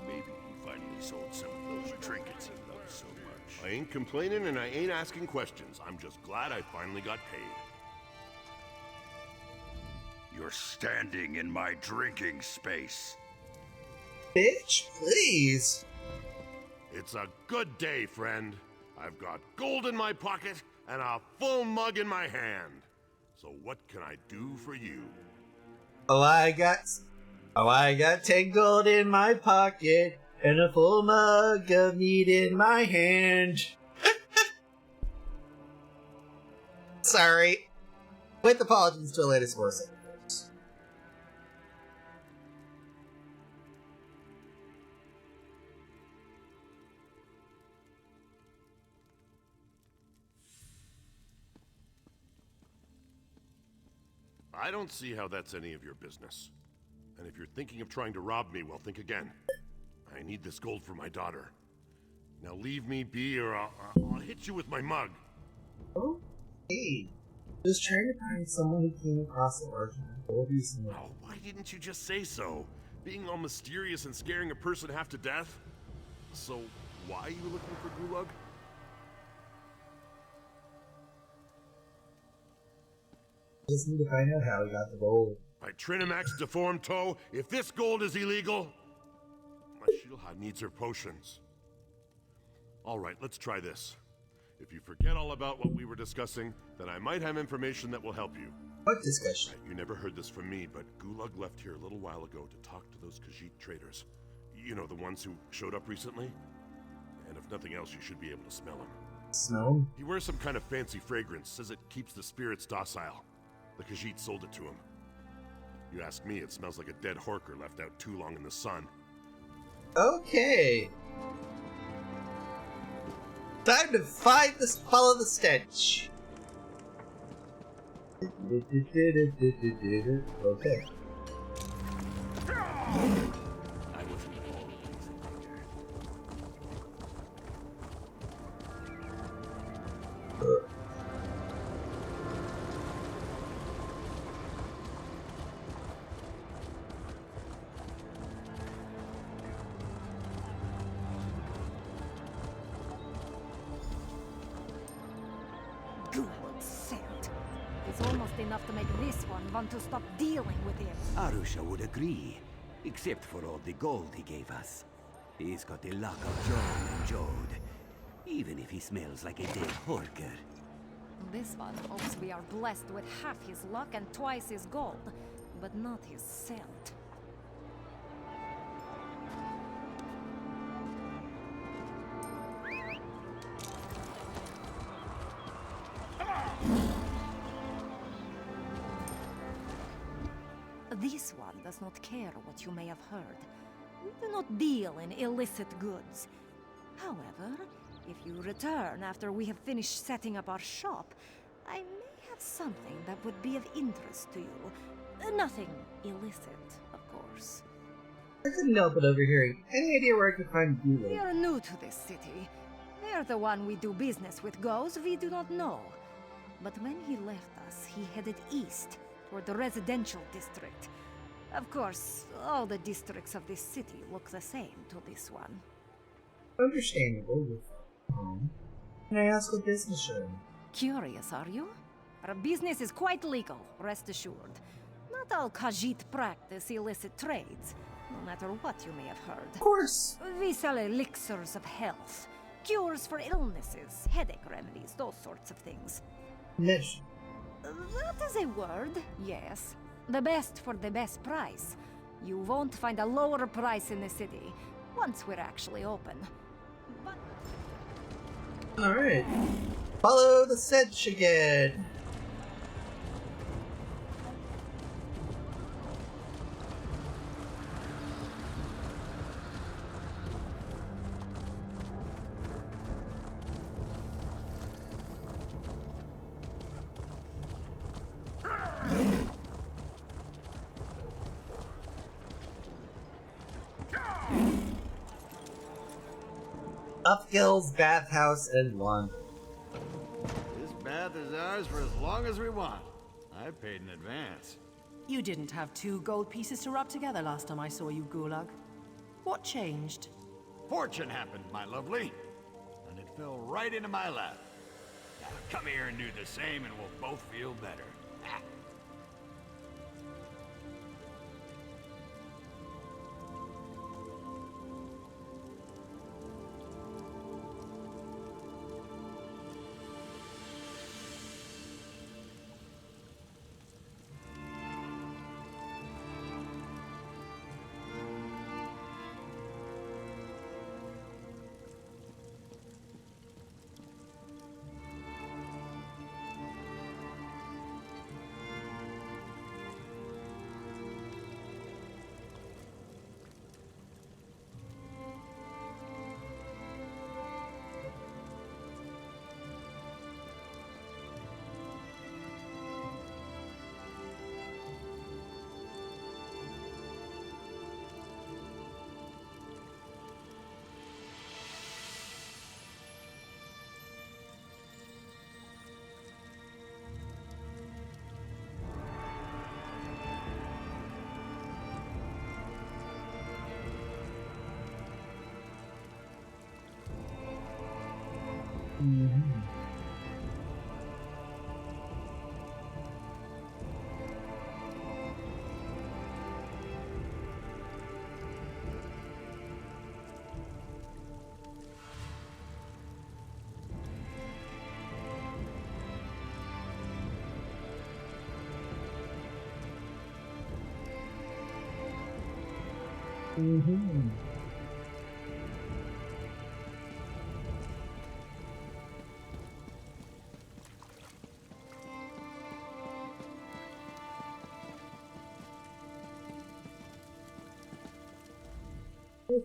Maybe he finally sold some of those trinkets he loved so much. I ain't complaining and I ain't asking questions. I'm just glad I finally got paid. You're standing in my drinking space. bitch, please. It's a good day, friend. I've got gold in my pocket and a full mug in my hand. So what can I do for you? Oh, I got 10 gold in my pocket and a full mug of mead in my hand. Sorry. With apologies to Alanis Morissette. I don't see how that's any of your business. And if you're thinking of trying to rob me, well, think again. I need this gold for my daughter. Now leave me be or I'll hit you with my mug. Oh, hey. Just trying to find someone who came across a large amount of gold recently. Oh, why didn't you just say so? Being all mysterious and scaring a person half to death? So, why are you looking for Gulag? Just need to find out how he got the gold. By Trinamax deformed toe, if this gold is illegal, my Shieldhad needs her potions. Alright, let's try this. If you forget all about what we were discussing, then I might have information that will help you. What discussion? Right, you never heard this from me, but Gulag left here a little while ago to talk to those Khajiit traders. You know, the ones who showed up recently? And if nothing else, you should be able to smell him. Smell him? He wears some kind of fancy fragrance, says it keeps the spirits docile. The Khajiit sold it to him. You ask me, it smells like a dead horker left out too long in the sun. Okay. Time to follow the stench. Okay. I wasn't always here. that scent. It's almost enough to make this one want to stop dealing with him. Arusha would agree, except for all the gold he gave us. He's got the luck of John and Jode, even if he smells like a dead horker. This one hopes we are blessed with half his luck and twice his gold, but not his scent. This one does not care what you may have heard. We do not deal in illicit goods. However, if you return after we have finished setting up our shop, I may have something that would be of interest to you. Nothing illicit, of course. I couldn't help but overhearing. Any idea where I could find We Gula? are new to this city. Where the one we do business with goes, we do not know. But when he left us, he headed east, toward the residential district. Of course, all the districts of this city look the same to this one. Understandable. Can I ask what business you're in? Curious, are you? Our business is quite legal, rest assured. Not all Khajiit practice illicit trades, no matter what you may have heard. Of course. We sell elixirs of health, cures for illnesses, headache remedies, those sorts of things. Niche. That is a word, yes. The best for the best price. You won't find a lower price in the city, once we're actually open. But Alright. Follow the sedge again. Upgill's bathhouse and laundry. This bath is ours for as long as we want. I paid in advance. You didn't have 2 gold pieces to rub together last time I saw you, Gulag. What changed? Fortune happened, my lovely. And it fell right into my lap. Now come here and do the same and we'll both feel better. Ah.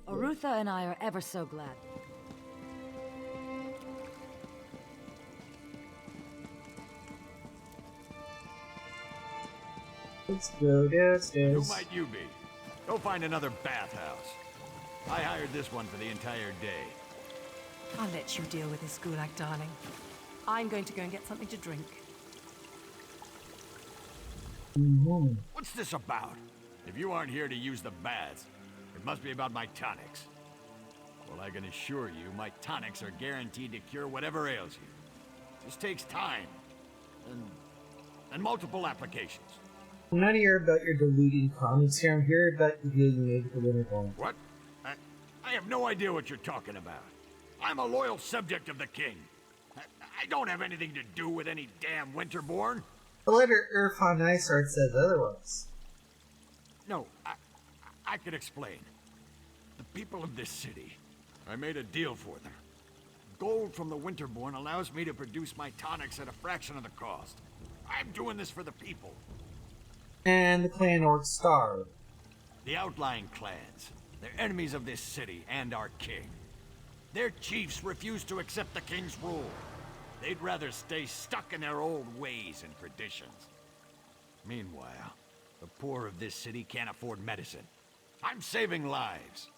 Arutha and I are ever so glad. Let's go Who downstairs. might you be? Go find another bathhouse. I hired this one for the entire day. I'll let you deal with this, Gulag, darling. I'm going to go and get something to drink. What's this about? If you aren't here to use the baths, it must be about my tonics. Well, I can assure you, my tonics are guaranteed to cure whatever ails you. This takes time. and multiple applications. I'm not here about your deluding comments here. I'm here about the deal you made with the Winterborn. What? I have no idea what you're talking about. I'm a loyal subject of the king. I don't have anything to do with any damn Winterborn. The letter Irfan Isart says otherwise. No, I could explain. The people of this city, I made a deal for them. Gold from the Winterborn allows me to produce my tonics at a fraction of the cost. I'm doing this for the people. And the clan orcs starve. The outlying clans. They're enemies of this city and our king. Their chiefs refuse to accept the king's rule. They'd rather stay stuck in their old ways and traditions. Meanwhile, the poor of this city can't afford medicine. I'm saving lives.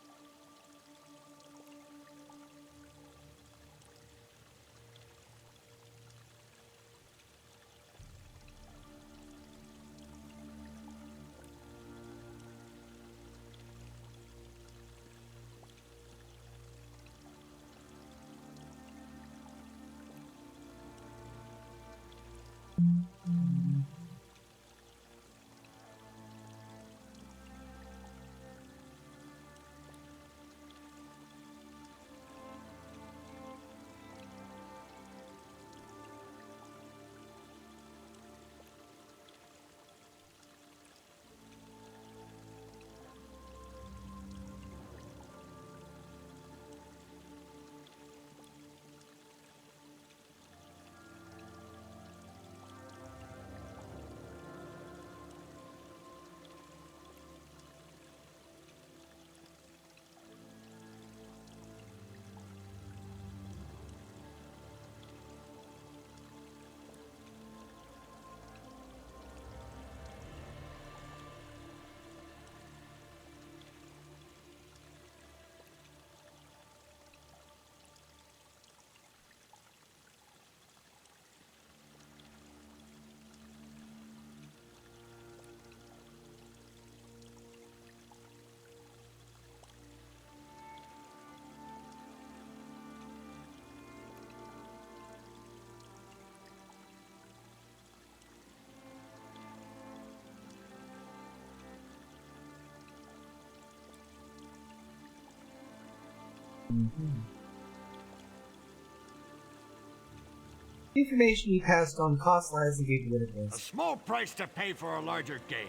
The information you passed on cost lies and gave you what it A was. small price to pay for a larger gain.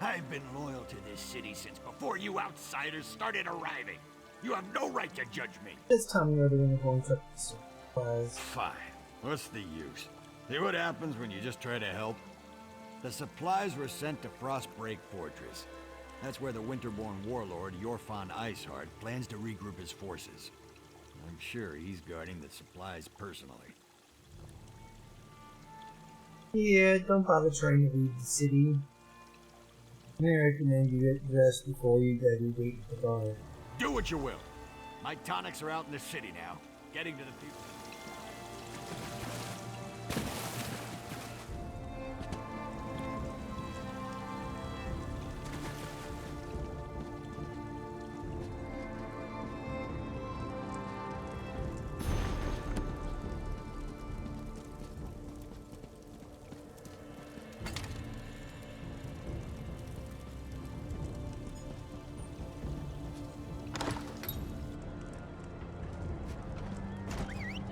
I've been loyal to this city since before you outsiders started arriving. You have no right to judge me. Just tell me where the Winterborn took the supplies. Fine. What's the use? See what happens when you just try to help? The supplies were sent to Frostbreak Fortress. That's where the Winterborn warlord, Yorfan Iceheart, plans to regroup his forces. I'm sure he's guarding the supplies personally. Yeah, don't bother trying to leave the city. I recommend you get dressed before you go to wait at the bar. Do what you will. My tonics are out in the city now, getting to the people.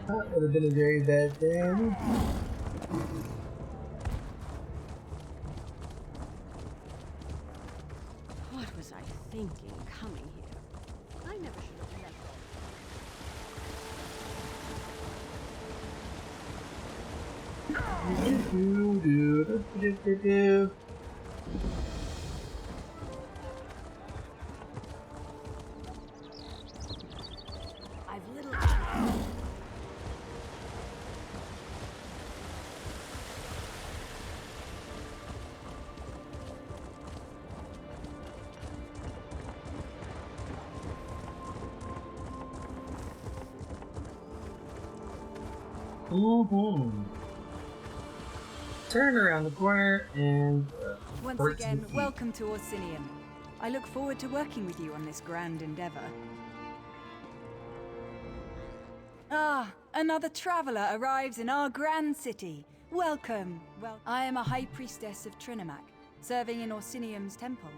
That would have been a very bad thing. What was I thinking coming here? I never should have left. I've little. Turn around the corner and. Once again, welcome to Orsinium. I look forward to working with you on this grand endeavor. Ah, another traveler arrives in our grand city. Welcome. Well, I am a High Priestess of Trinimac, serving in Orsinium's temple.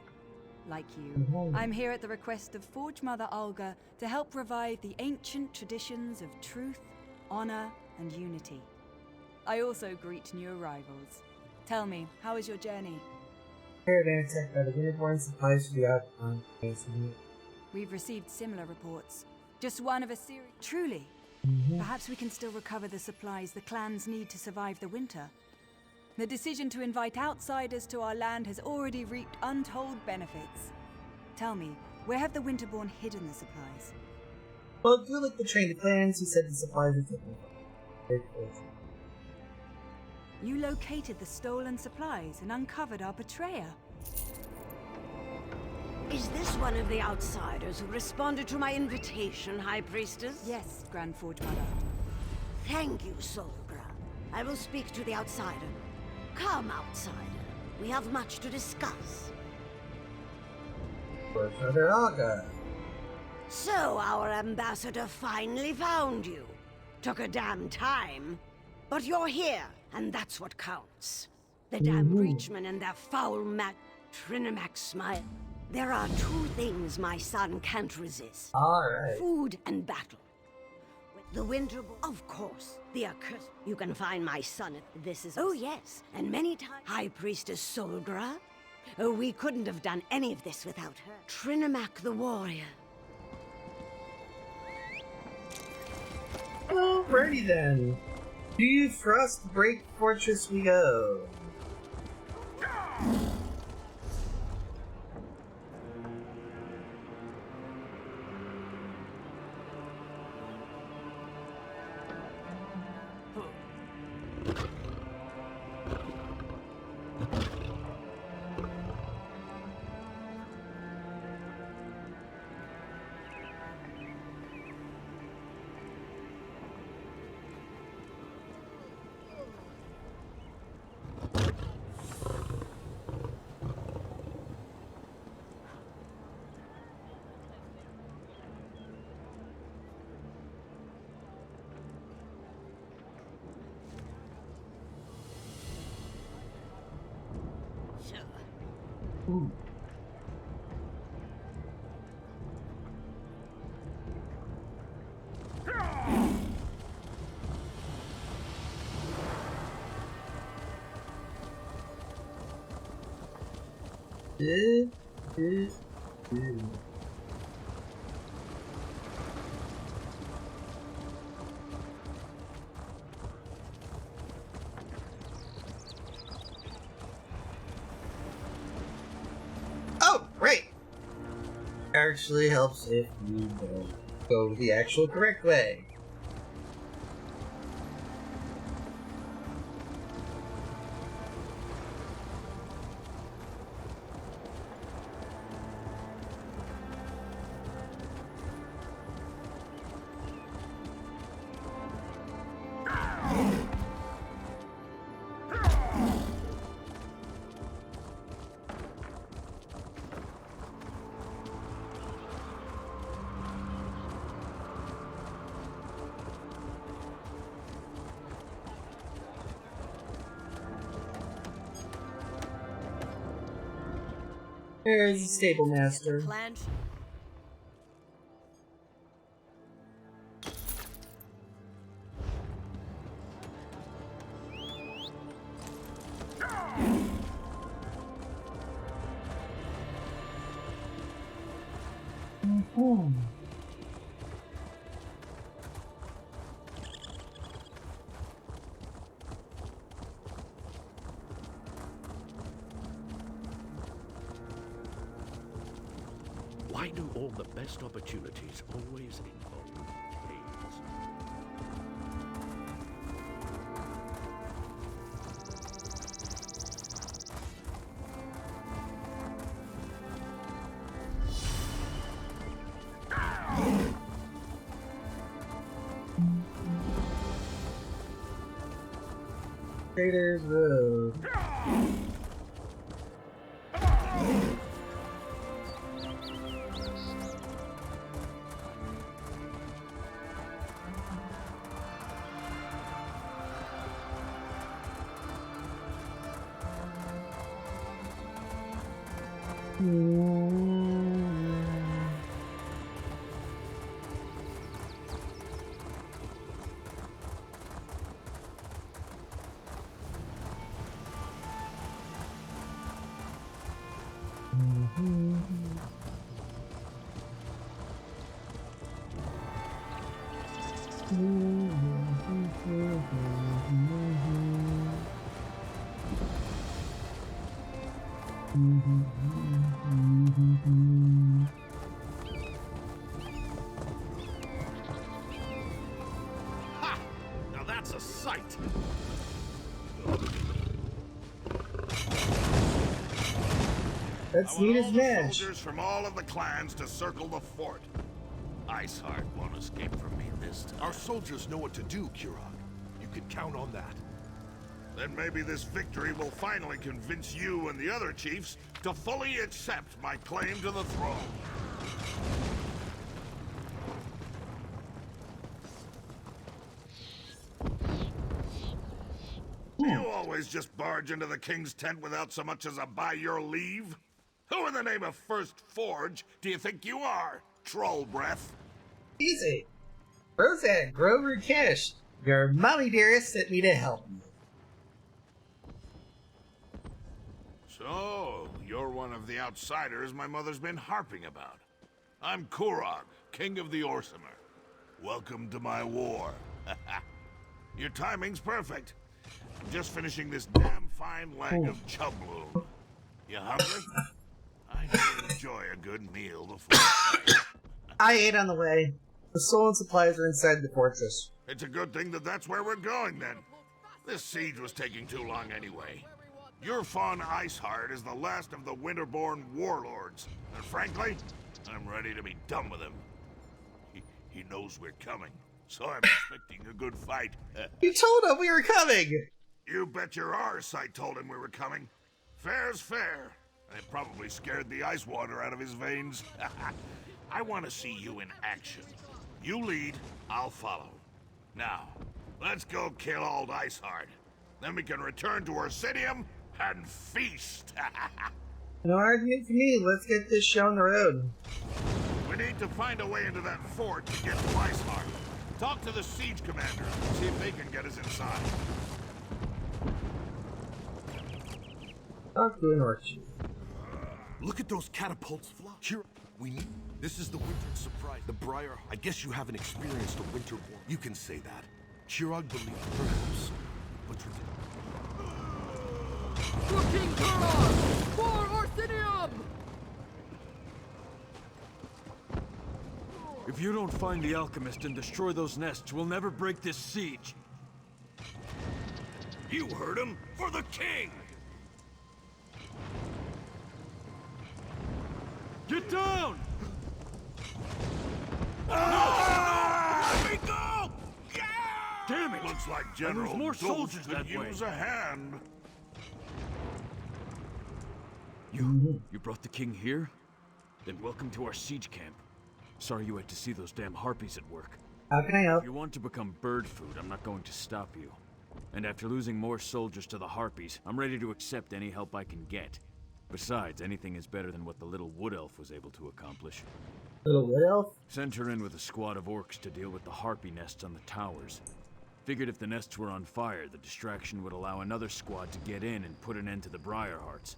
Like you, I'm here at the request of Forge Mother Olga to help revive the ancient traditions of truth, honor, and unity. I also greet new arrivals. Tell me, how is your journey? Caravan attacked by the Winterborn, supplies to the outbound. We've received similar reports. Just one of a series. Truly? Perhaps we can still recover the supplies the clans need to survive the winter. The decision to invite outsiders to our land has already reaped untold benefits. Tell me, where have the Winterborn hidden the supplies? Well, Gulick betrayed the clans. He said the supplies were taken from. You located the stolen supplies and uncovered our betrayer. Is this one of the outsiders who responded to my invitation, High Priestess? Yes, Grand Forge Mother. Thank you, Solgra. I will speak to the outsider. Come, outsider. We have much to discuss. Forge Mother Olga. So our ambassador finally found you. Took a damn time. But you're here, and that's what counts. The damn Breachmen and their foul Trinimac smile. There are two things my son can't resist. Alright. Food and battle. The Winterborn, of course. The accursed. You can find my son at this is. Oh yes, and many times High Priestess Solgra. Oh, we couldn't have done any of this without her. Trinimac the warrior. Alrighty then. Do you thrust break fortress we go? Ooh. Oh, right! Actually helps if you don't go the actual correct way. There's the stable master. Why do all the best opportunities always involve fails? Trader's Road. Ha! Now that's a sight. That's I neat want as all the Nash. soldiers from all of the clans to circle the fort. Iceheart won't escape from me this time. Our soldiers know what to do, Kirog. You can count on that. Then maybe this victory will finally convince you and the other chiefs to fully accept my claim to the throne. You always just barge into the king's tent without so much as a by your leave? Who in the name of First Forge do you think you are, troll breath? Easy. Roseanne Grover Kish, your mommy dearest sent me to help you. So, you're one of the outsiders my mother's been harping about. I'm Kurog, king of the Orsimer. Welcome to my war. Your timing's perfect. I'm just finishing this damn fine leg of chubloom. You hungry? I do enjoy a good meal before. I ate on the way. The stolen supplies are inside the fortress. It's a good thing that that's where we're going, then. This siege was taking too long anyway. Your Fawn Iceheart is the last of the Winterborn warlords, and frankly, I'm ready to be done with him. He knows we're coming, so I'm expecting a good fight. You told him we were coming! You bet your arse I told him we were coming. Fair's fair. It probably scared the ice water out of his veins. I want to see you in action. You lead, I'll follow. Now, let's go kill old Iceheart. Then we can return to Orsinium and feast. No argument for me. Let's get this show on the road. We need to find a way into that fort to get to Iceheart. Talk to the siege commander, see if they can get us inside. Talk to an orchard. Look at those catapults fly. Here, we need. This is the winter surprise. The Briar. I guess you haven't experienced a winter war. You can say that. Kirog believed perhaps, but For King Kurog! For Orsinium! If you don't find the alchemist and destroy those nests, we'll never break this siege. You heard him. For the king! Get down! Let me go! Yeah! Damn it! Looks like There's General more Dulce soldiers could that way. use a hand. You brought the king here? Then welcome to our siege camp. Sorry you had to see those damn harpies at work. How can I help? If you want to become bird food, I'm not going to stop you. And after losing more soldiers to the harpies, I'm ready to accept any help I can get. Besides, anything is better than what the little wood elf was able to accomplish. Little wood elf? Sent her in with a squad of orcs to deal with the harpy nests on the towers. Figured if the nests were on fire, the distraction would allow another squad to get in and put an end to the Briarhearts.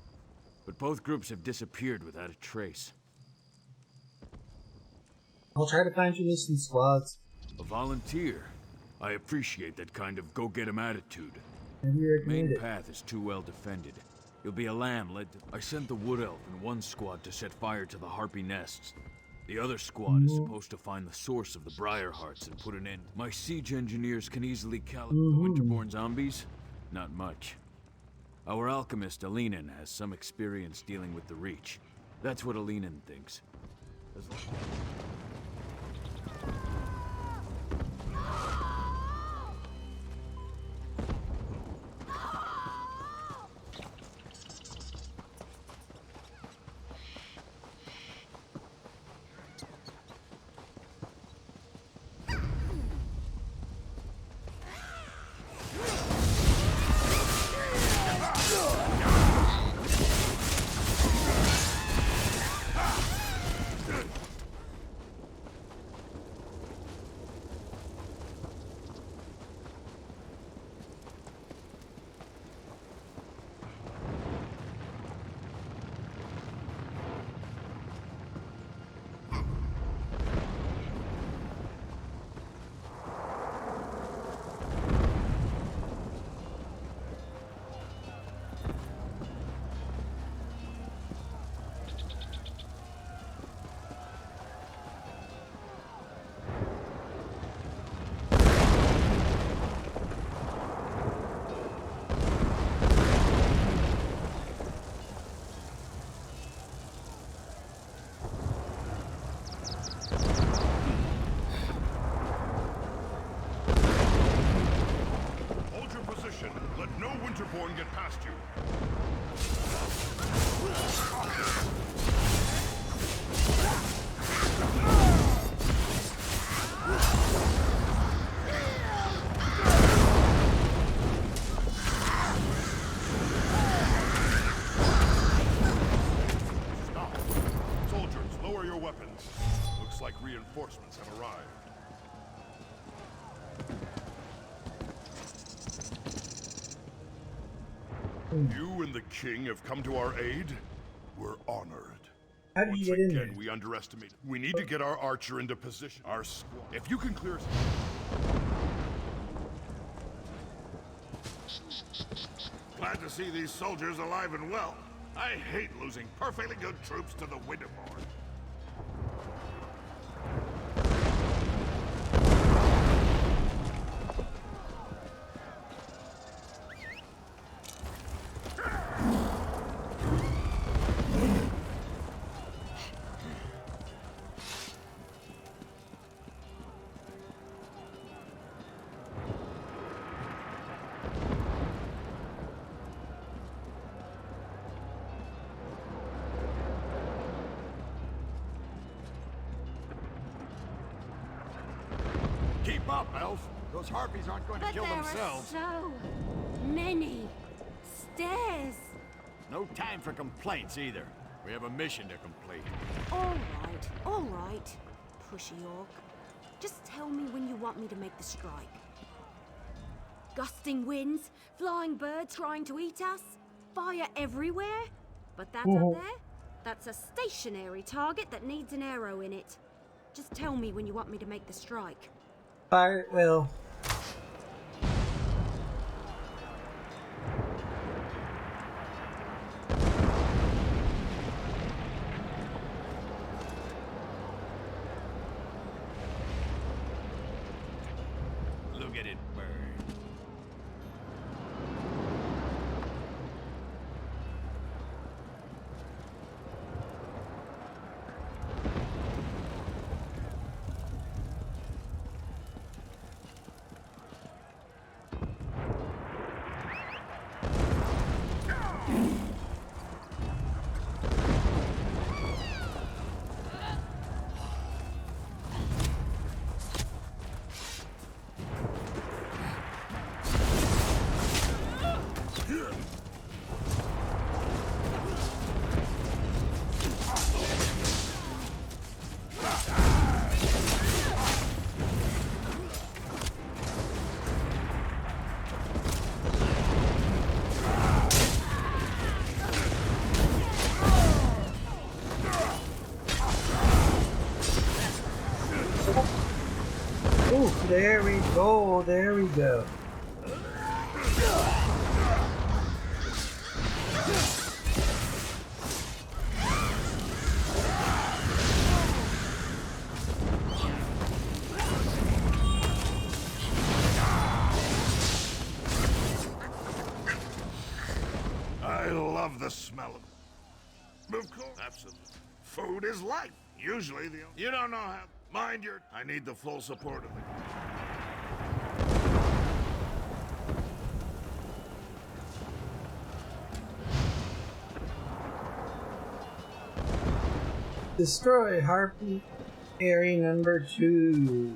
But both groups have disappeared without a trace. I'll try to find you missing squads. A volunteer? I appreciate that kind of go-get-'em attitude. Main Main path is too well defended. You'll be a lamb led to... I sent the wood elf and one squad to set fire to the harpy nests. The other squad is supposed to find the source of the Briarhearts and put an end. My siege engineers can easily calibrate the Winterborn zombies? Not much. Our alchemist, Alinen, has some experience dealing with the Reach. That's what Alinen thinks. As long... squads have arrived. You and the king have come to our aid. We're honored. How do you get in there? Again, we underestimated. We need to get our archer into position. Our squad. If you can clear. Glad to see these soldiers alive and well. I hate losing perfectly good troops to the Winterborn. Keep up, Elf. Those harpies aren't going to kill themselves. There are so many stairs. No time for complaints either. We have a mission to complete. All right, pushy orc. Just tell me when you want me to make the strike. Gusting winds, flying birds trying to eat us, fire everywhere. But that up there, that's a stationary target that needs an arrow in it. Just tell me when you want me to make the strike. Fire at will. Look at it burn. Ooh, there we go, there we go. I love the smell of it. Of course, absolutely. Food is life. Usually the... You don't know how... Mind your... I need the full support of the... Destroy Harpy Area number 2.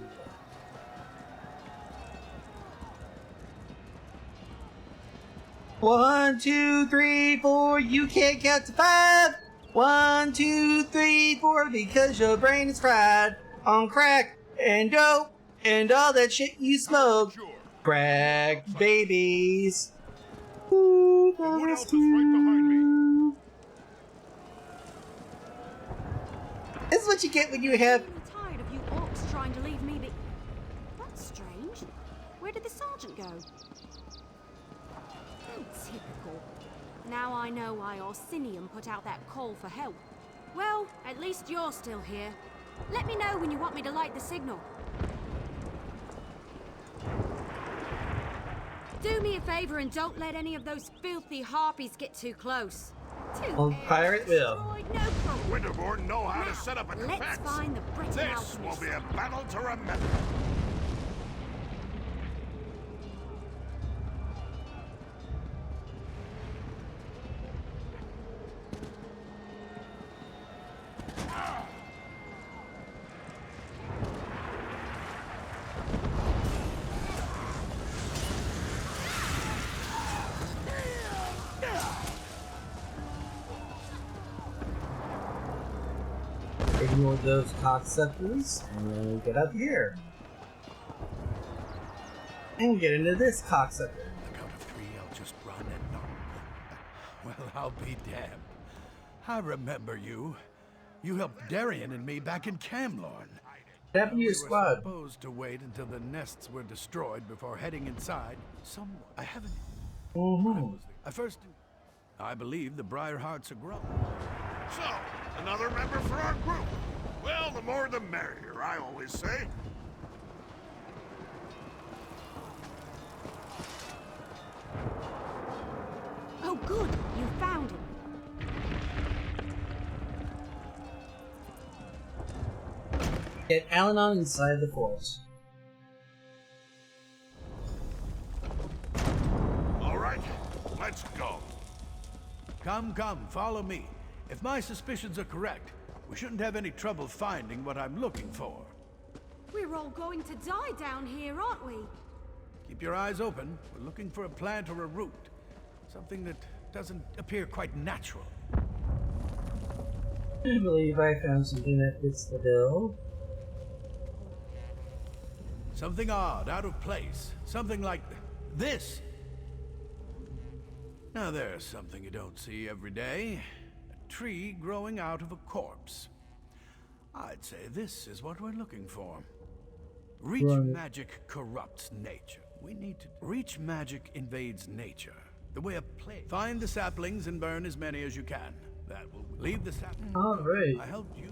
One, two, three, four. You can't count to 5. 1, 2, 3, 4. Because your brain is fried on crack and dope and all that shit you smoke. Crack babies. Ooh, that Wood was elf is right behind me. This is what you get when you have... I'm really tired of you orcs trying to leave me be... That's strange. Where did the sergeant go? Oh, typical. Now I know why Orsinium put out that call for help. Well, at least you're still here. Let me know when you want me to light the signal. Do me a favor and don't let any of those filthy harpies get too close. On pirate will. No problem. Winterborn know how Now, to set up a let's defense. find the Breton This will alchemist. be a battle to remember. Ignore those cocksuckers, and then get up here. And get into this cocksucker. On the count of 3, I'll just run and not. Well, I'll be damned. I remember you. You helped Darien and me back in Camlorn. What happened to your We squad? were supposed to wait until the nests were destroyed before heading inside. I haven't. I believe the Briar Hearts are grown. So, another member for our group. Well, the more the merrier, I always say. Oh, good. You found him. Get Al-Anon inside the fort. All right, let's go. Come, follow me. If my suspicions are correct, we shouldn't have any trouble finding what I'm looking for. We're all going to die down here, aren't we? Keep your eyes open. We're looking for a plant or a root. Something that doesn't appear quite natural. I believe I found something that fits the bill. Something odd, out of place. Something like this. Now there's something you don't see every day. A tree growing out of a corpse. I'd say this is what we're looking for. Reach magic corrupts nature. We need to... Reach magic invades nature. The way of plague. Find the saplings and burn as many as you can. That will leave the saplings. All right. I helped you.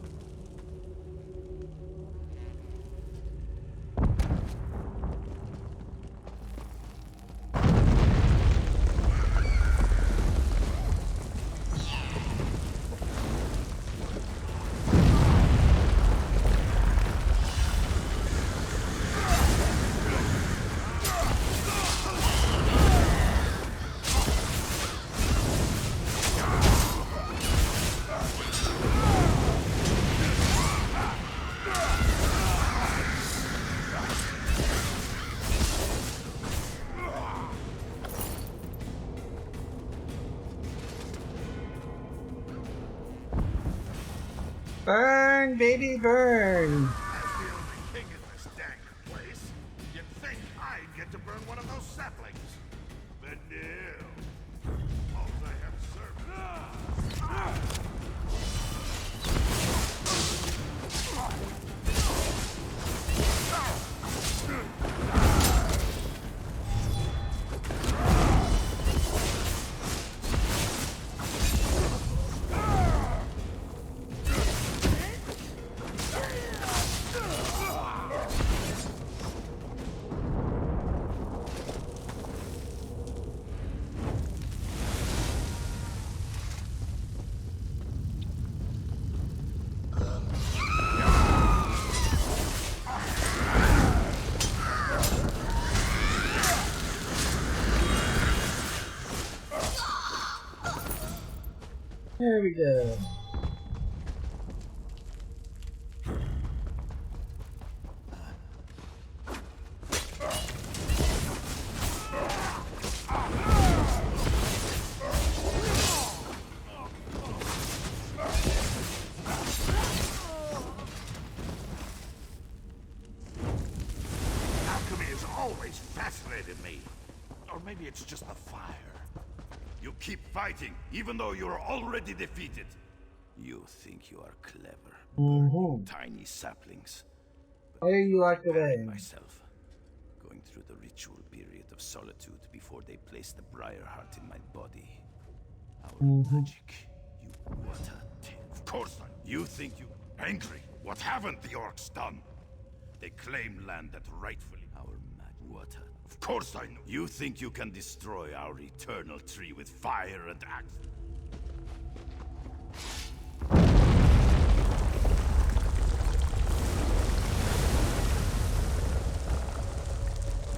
Burn, baby, burn! As the only king in this dang place, you'd think I'd get to burn one of those saplings. But no. All I have served. There we go. Alchemy has always fascinated me. Or maybe it's just the fire. You keep fighting, even though you're already defeated. You think you are clever, burning tiny saplings. Why are you locked away? Myself, going through the ritual period of solitude before they place the briar heart in my body. Our magic, you what a tale. Of course not. You think you angry? What haven't the orcs done? They claim land that rightfully our magic. What a... Of course I know. You think you can destroy our eternal tree with fire and axe?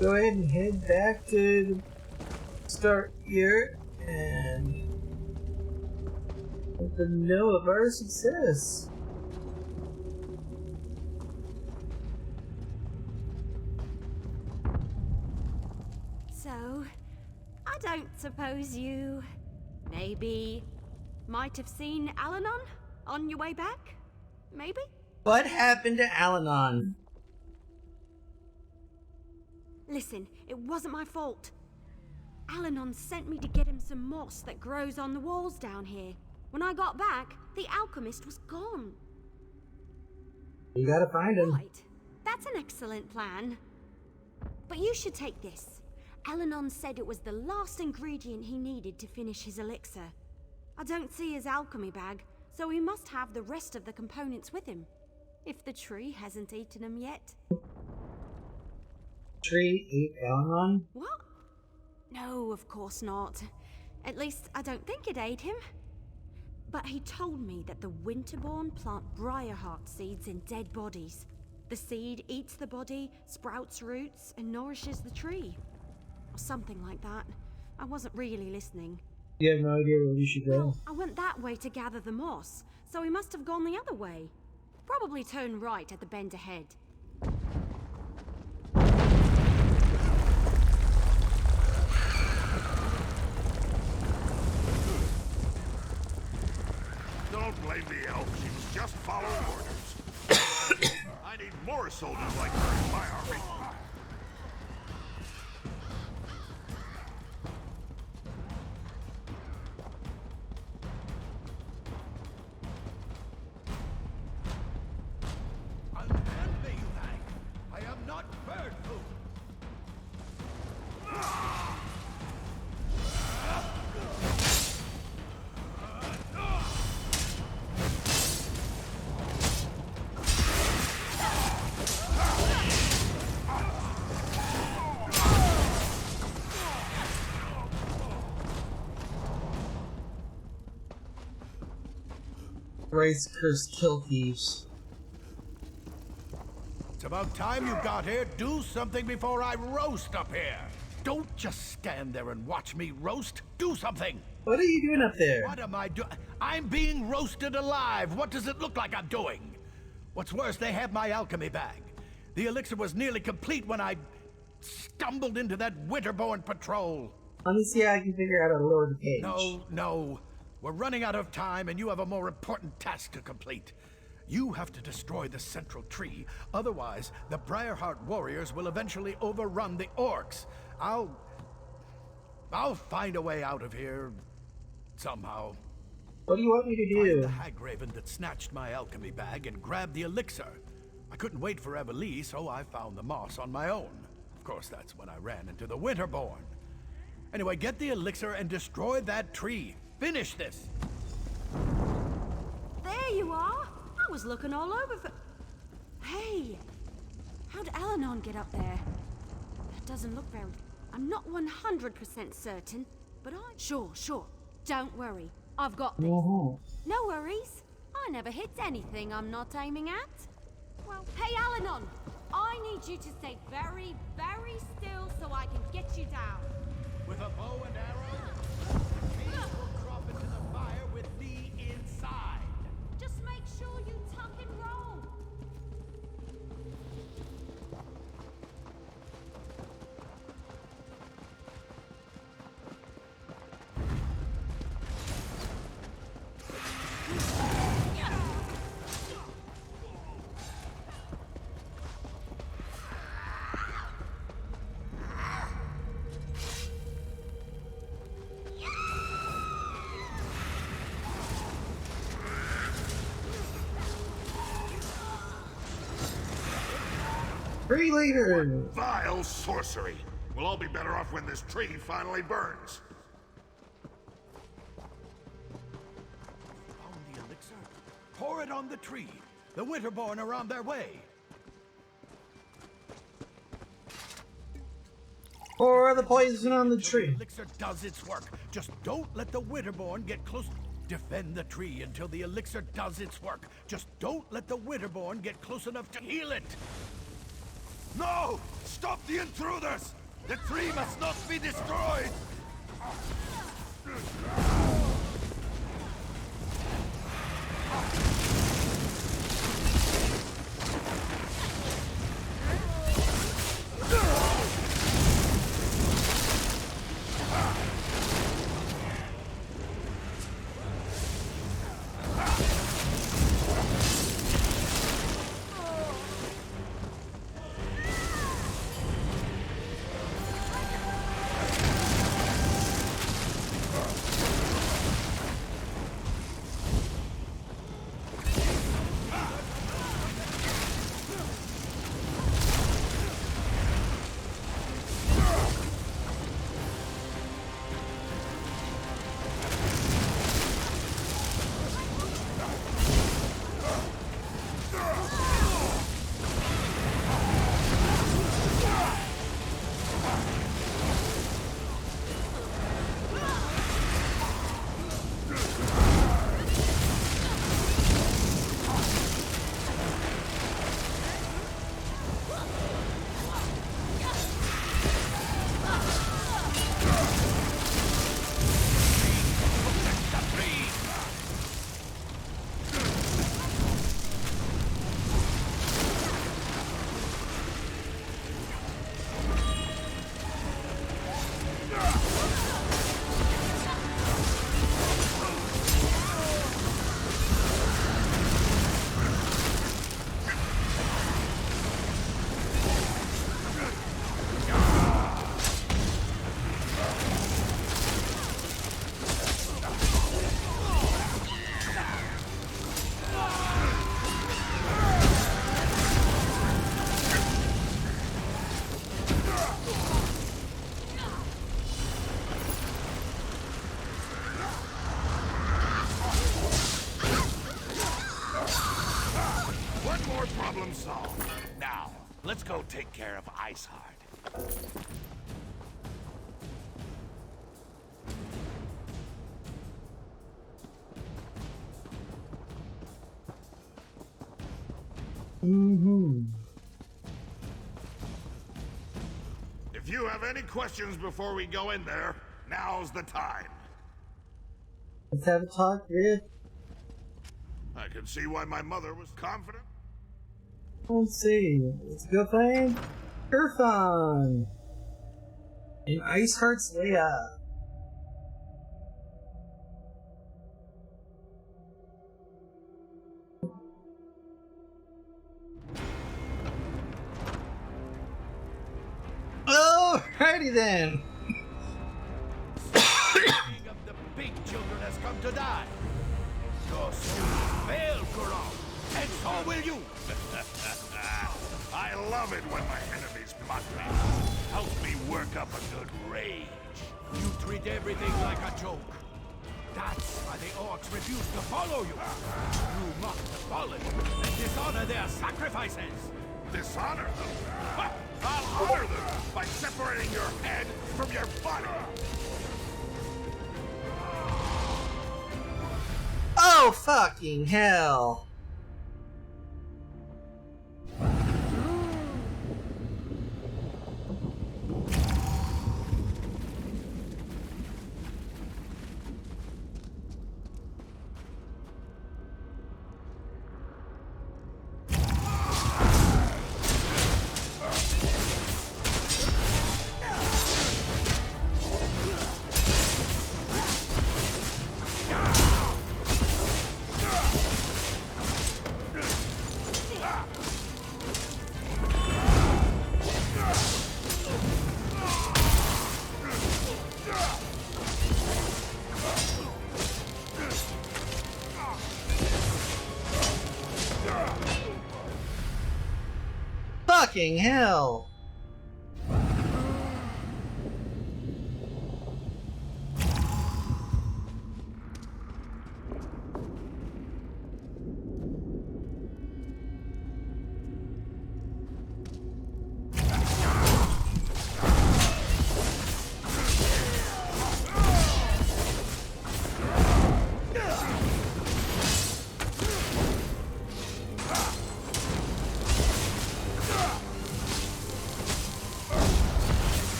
Go ahead and head back to the start here and let them know of our success. So, I don't suppose you maybe might have seen Al-Anon on your way back? Maybe? What happened to Al-Anon? Listen, it wasn't my fault. Al-Anon sent me to get him some moss that grows on the walls down here. When I got back, the alchemist was gone. You gotta find him. Right. That's an excellent plan. But you should take this. Al-Anon said it was the last ingredient he needed to finish his elixir. I don't see his alchemy bag, so he must have the rest of the components with him. If the tree hasn't eaten him yet. Tree ate Al-Anon? What? No, of course not. At least, I don't think it ate him. But he told me that the Winterborn plant briarheart seeds in dead bodies. The seed eats the body, sprouts roots, and nourishes the tree. Or something like that. I wasn't really listening. You have no idea where we should go? Well, I went that way to gather the moss, so he must have gone the other way. Probably turn right at the bend ahead. Don't blame the elf. She was just following orders. I need more soldiers like her in my army. Unhand me, you hag! I am not bird food! Race cursed kill thieves. It's about time you got here. Do something before I roast up here. Don't just stand there and watch me roast. Do something. What are you doing up there? What am I doing? I'm being roasted alive. What does it look like I'm doing? What's worse, they have my alchemy bag. The elixir was nearly complete when I stumbled into that Winterborn patrol. Let me see how I can figure out how to lower the cage. No. We're running out of time, and you have a more important task to complete. You have to destroy the central tree. Otherwise, the Briarheart warriors will eventually overrun the orcs. I'll find a way out of here somehow. What do you want me to do? Find the Hagraven that snatched my alchemy bag and grabbed the elixir. I couldn't wait for Evelie, so I found the moss on my own. Of course, that's when I ran into the Winterborn. Anyway, get the elixir and destroy that tree. Finish this! There you are! I was looking all over for... Hey! How'd Al-Anon get up there? That doesn't look very... I'm not 100% certain, but I... Sure. Don't worry. I've got this. No worries. I never hit anything I'm not aiming at. Well, hey Al-Anon! I need you to stay very, very still so I can get you down. With a bow and arrow, the trees will drop into the fire with me inside. Just make sure you tuck and roll. Free leader! Vile sorcery! We'll all be better off when this tree finally burns. Found the elixir. Pour it on the tree. The Winterborn are on their way. Pour the poison on the tree. The elixir does its work. Just don't let the Winterborn get close. Defend the tree until the elixir does its work. Just don't let the Winterborn get close enough to heal it. No! Stop the intruders! The tree must not be destroyed! Let's go take care of Iceheart. If you have any questions before we go in there, now's the time. Let's have a talk, Riff. I can see why my mother was confident. Let's see. Let's go find Irfan in Iceheart's Leia. Alrighty then. King of the big children has come to die. Your students fail, Kurong, and so will you. I love it when my enemies mock me. Helps me work up a good rage. You treat everything like a joke. That's why the orcs refuse to follow you. You mock the fallen and dishonor their sacrifices. Dishonor them? Ha! I'll honor them by separating your head from your body. Oh, fucking hell. Fucking hell.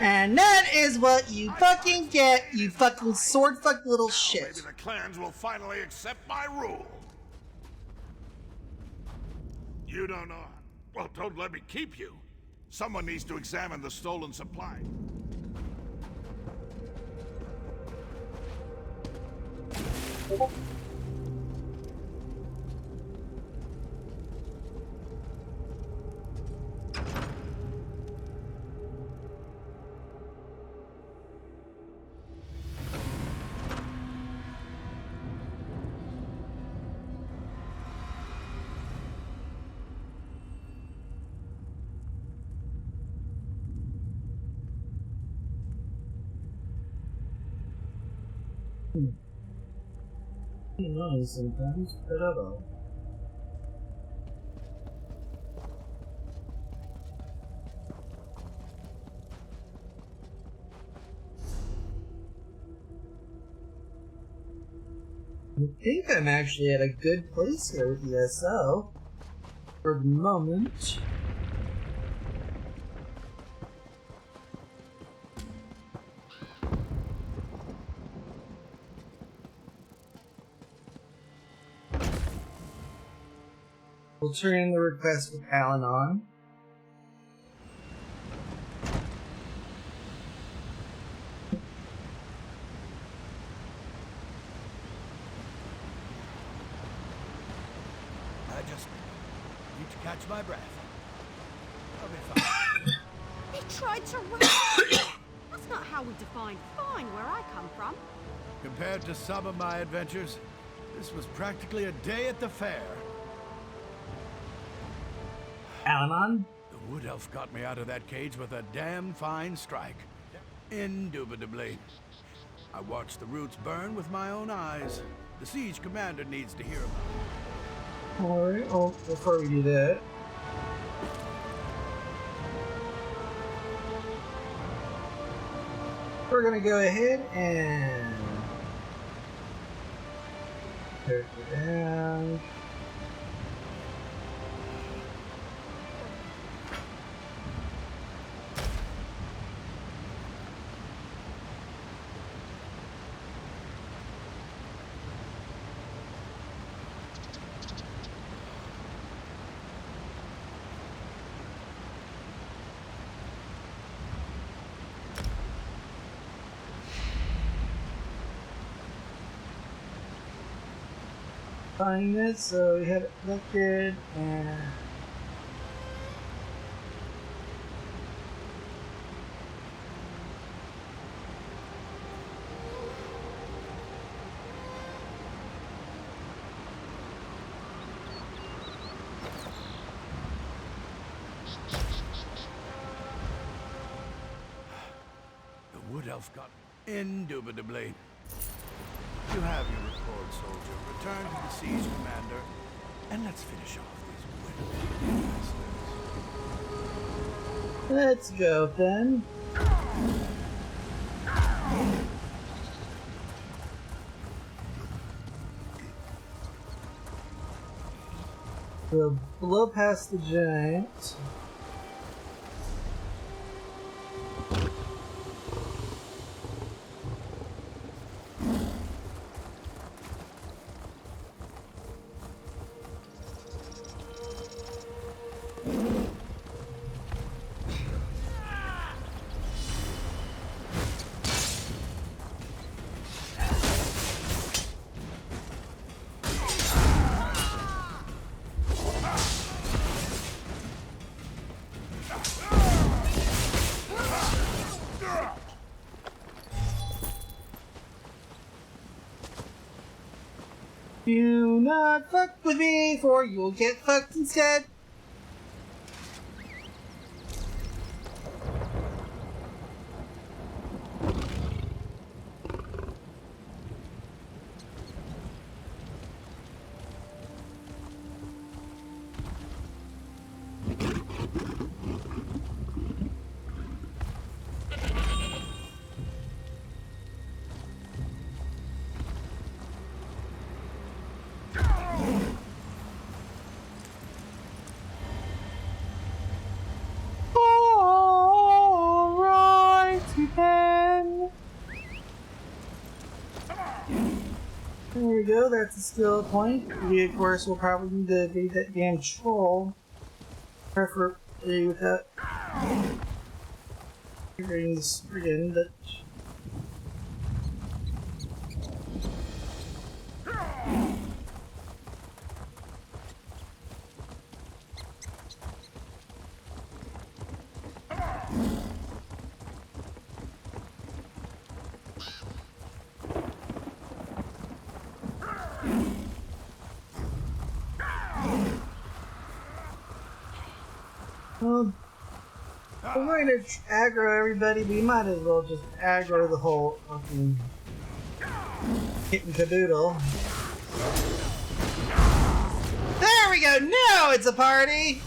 And that is what you fucking get, you fucking sword fuck little shit. Maybe the clans will finally accept my rule. You don't know. Well, don't let me keep you. Someone needs to examine the stolen supply. No, sometimes, whatever. I think I'm actually at a good place here with ESO for the moment. We'll turn in the request with Al-Anon. I just need to catch my breath. I'll be fine. He tried to run. That's not how we define fine where I come from. Compared to some of my adventures, this was practically a day at the fair. Alanon? The wood elf got me out of that cage with a damn fine strike. Indubitably. I watched the roots burn with my own eyes. The siege commander needs to hear about it. Alright, well, before we do that, we're gonna go ahead and tear it down. Find this, so we have it collected and The wood elf got indubitably. You have your report, soldier. Return to the siege commander, and let's finish off these widows. let's go then. We'll blow past the giant. Do not fuck with me, for you'll get fucked instead. There we go, that's a skill point. We, of course, will probably need to beat that damn troll. Preferably without triggering this friggin' but if we're gonna aggro everybody, we might as well just aggro the whole fucking kit and caboodle. There we go! Now it's a party!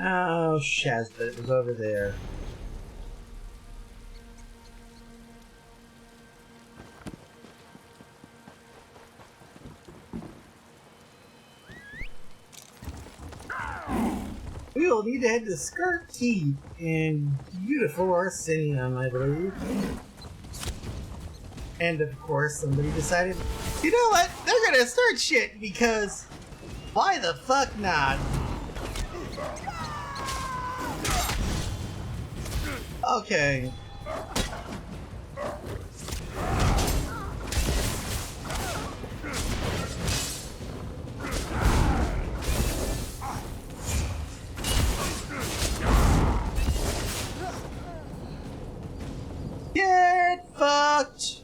Oh, Shazbot, it was over there. We will need to head to Skirt Keep in beautiful Arsenium, I believe. And of course, somebody decided, you know what? They're gonna start shit because why the fuck not? Okay. Get fucked!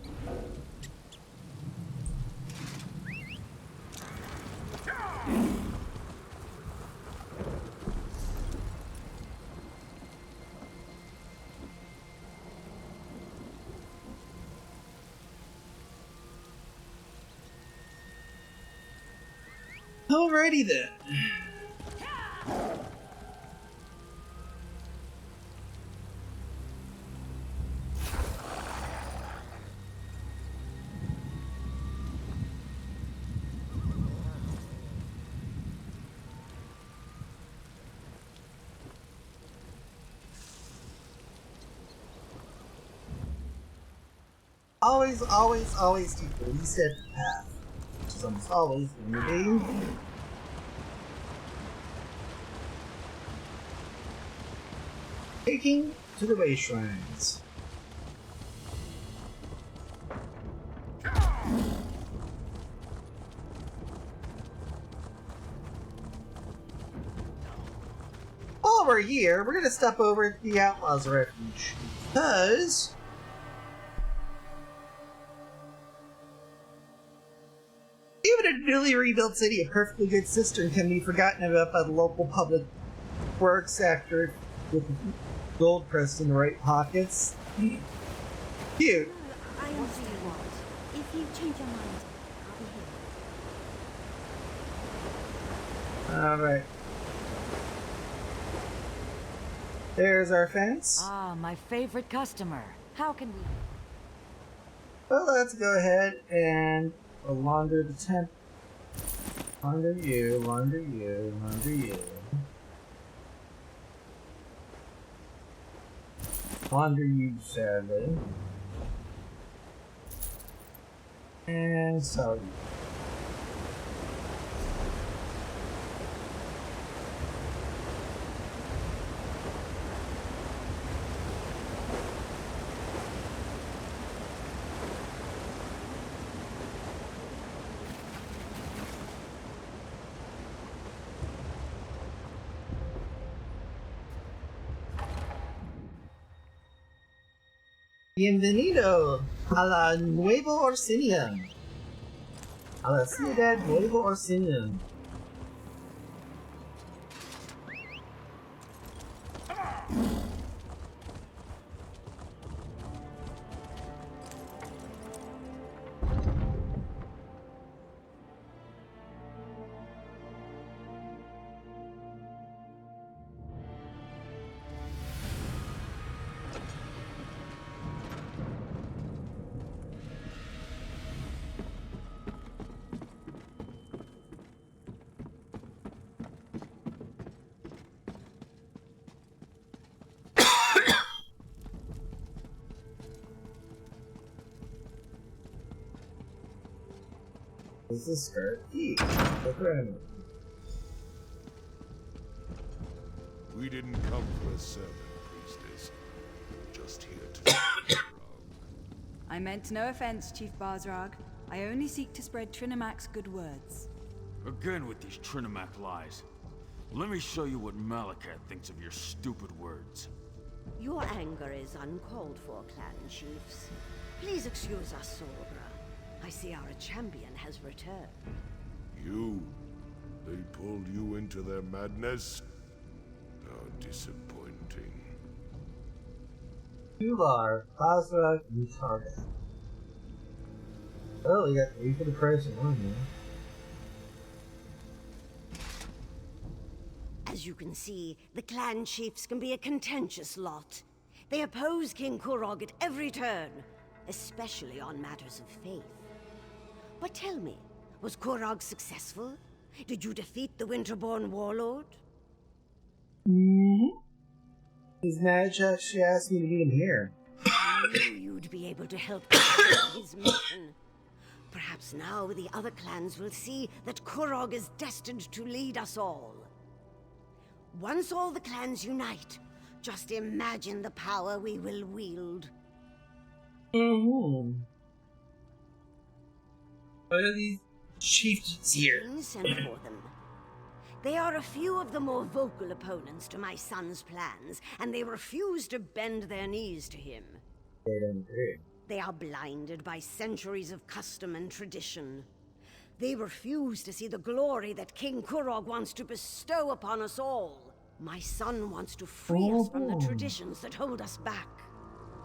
Alrighty then. Always take the least path, which is almost always in the game. Taking to the way shrines. While we're here, we're gonna step over to the Outlaws Refuge. Because even a newly rebuilt city, a perfectly good cistern can be forgotten about by the local public works sector with gold pressed in the right pockets. Cute. I understand what. If you change your mind, I'll be here. Alright. There's our fence. Ah, my favorite customer. How can we... Well, let's go ahead and launder the temp. Launder you, launder you, launder you. Launder you, sadly. And sell you. Bienvenido a la Nuevo Orsinium. A la Ciudad Nuevo Orsinium. This is skirt. Look around. We didn't come for a sermon, priestess. We're just here to spread I meant no offense, Chief Barzrag. I only seek to spread Trinamac's good words. Again with these Trinimac lies. Let me show you what Malakat thinks of your stupid words. Your anger is uncalled for, clan chiefs. Please excuse us, Solbra. I see our champion has returned. You? They pulled you into their madness? How disappointing. Ular, Basra, and Targa. Oh, we got 3 for the price of 1 here. As you can see, the clan chiefs can be a contentious lot. They oppose King Kurog at every turn, especially on matters of faith. But tell me, was Kurog successful? Did you defeat the Winterborn warlord? His Majesty she asked me to meet him here. I knew you'd be able to help Kurog his mission. Perhaps now the other clans will see that Kurog is destined to lead us all. Once all the clans unite, Just imagine the power we will wield. Mm-hmm. What are these chieftains here? King sent for them. They are a few of the more vocal opponents to my son's plans, and they refuse to bend their knees to him. They don't agree. They are blinded by centuries of custom and tradition. They refuse to see the glory that King Kurog wants to bestow upon us all. My son wants to free us from the traditions that hold us back.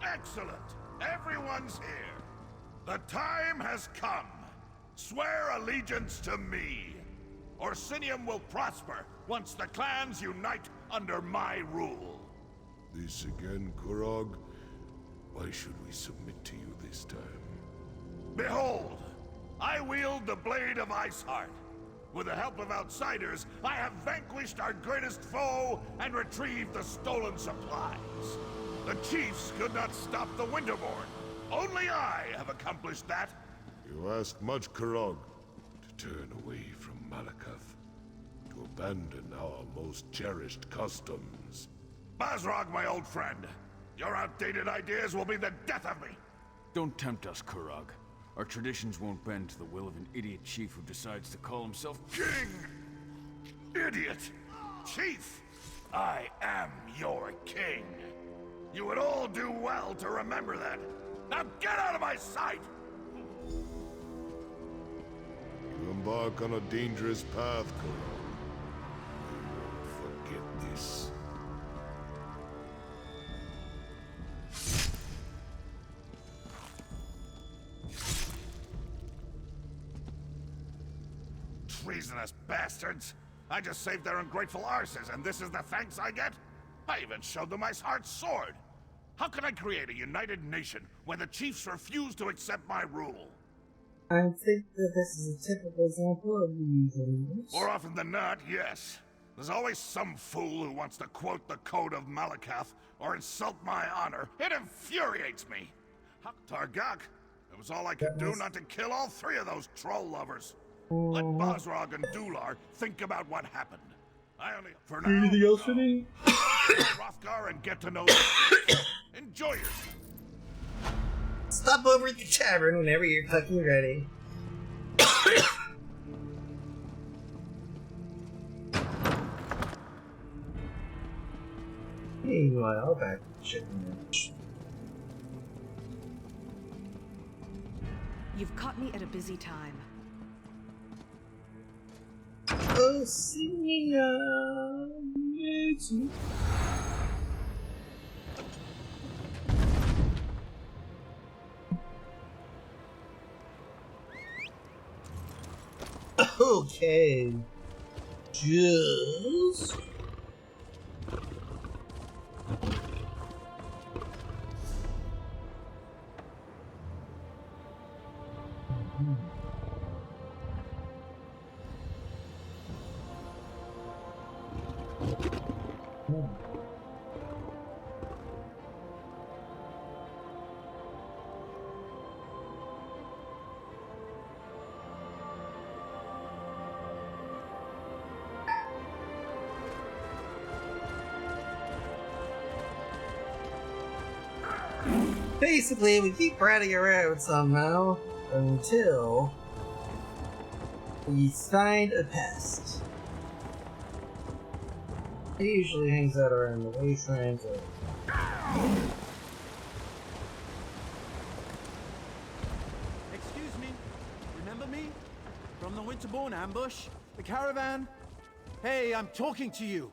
Excellent! Everyone's here. The time has come. Swear allegiance to me. Orsinium will prosper once the clans unite under my rule. This again, Kurog? Why should we submit to you this time? Behold! I wield the Blade of Iceheart. With the help of outsiders, I have vanquished our greatest foe and retrieved the stolen supplies. The chiefs could not stop the Winterborn. Only I have accomplished that. You ask much, Kurog. To turn away from Malakath. To abandon our most cherished customs. Basrog, my old friend. Your outdated ideas will be the death of me. Don't tempt us, Kurog. Our traditions won't bend to the will of an idiot chief who decides to call himself King! Idiot! Chief! I am your king. You would all do well to remember that. Now get out of my sight! You embark on a dangerous path, Kurog. You won't forget this. Treasonous bastards! I just saved their ungrateful arses, and this is the thanks I get? I even showed them Iceheart's sword! How can I create a united nation when the chiefs refuse to accept my rule? I think that this is a typical example of the usual. More often than not, yes. There's always some fool who wants to quote the Code of Malakath or insult my honor. It infuriates me! Targak, it was all I could do not to kill all three of those troll lovers. Let Basrog and Dular think about what happened. I only, for now, Anything else for me? Hrothgar and get to know them. Enjoy yourself. Stop over at the tavern whenever you're fucking ready. Meanwhile, back to the chicken ranch. You've caught me at a busy time. Oh, singing okay. Just basically, we keep riding around somehow until we find a pest. It usually hangs out around the wastelands or... Excuse me. Remember me? From the Winterborn ambush? The caravan? Hey, I'm talking to you.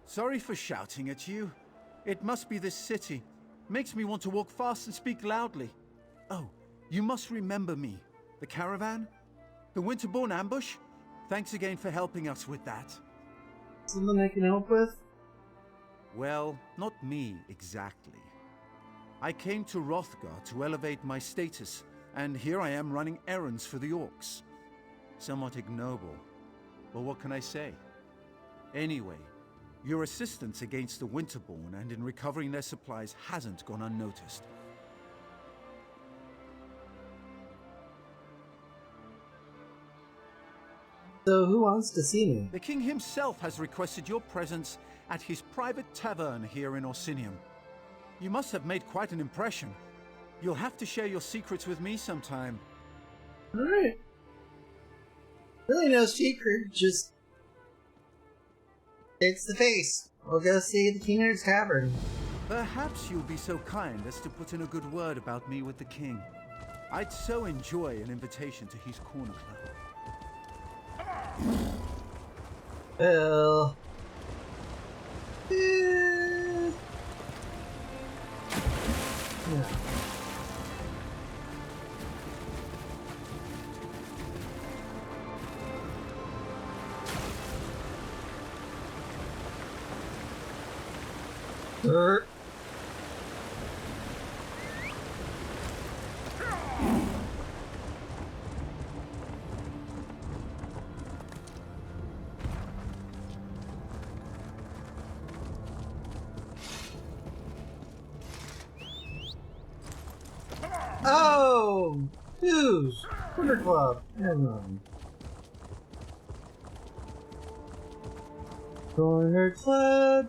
Sorry for shouting at you. It must be this city. Makes me want to walk fast and speak loudly. Oh, you must remember me. The caravan? The Winterborn ambush? Thanks again for helping us with that. Someone I can help with? Well, not me exactly. I came to Hrothgar to elevate my status, and here I am running errands for the orcs. Somewhat ignoble, but what can I say? Anyway, your assistance against the Winterborn and in recovering their supplies hasn't gone unnoticed. So who wants to see me? The king himself has requested your presence at his private tavern here in Orsinium. You must have made quite an impression. You'll have to share your secrets with me sometime. Alright. Really no secret, just... It's the face. We'll go see the king at his tavern. Perhaps you'll be so kind as to put in a good word about me with the king. I'd so enjoy an invitation to his corner club. Well... Yeah. Oh! Who's? Corner Club. Corner Club.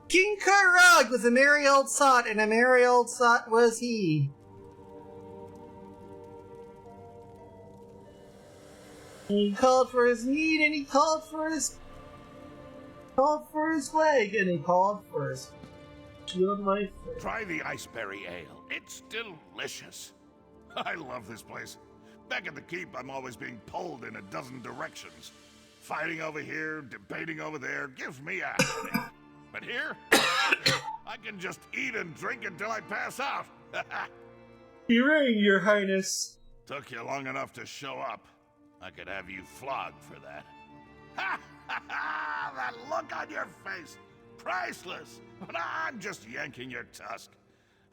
King Kurog was a merry old sot, and a merry old sot was he. He called for his meat, and he called for his leg, and he called for his shield life. Try the iceberry ale. It's delicious. I love this place. Back at the keep, I'm always being pulled in a dozen directions. Fighting over here, debating over there, gives me a headache. But here, I can just eat and drink until I pass out. Hooray, Your Highness. Took you long enough to show up. I could have you flogged for that. Ha ha ha! That look on your face! Priceless! But I'm just yanking your tusk.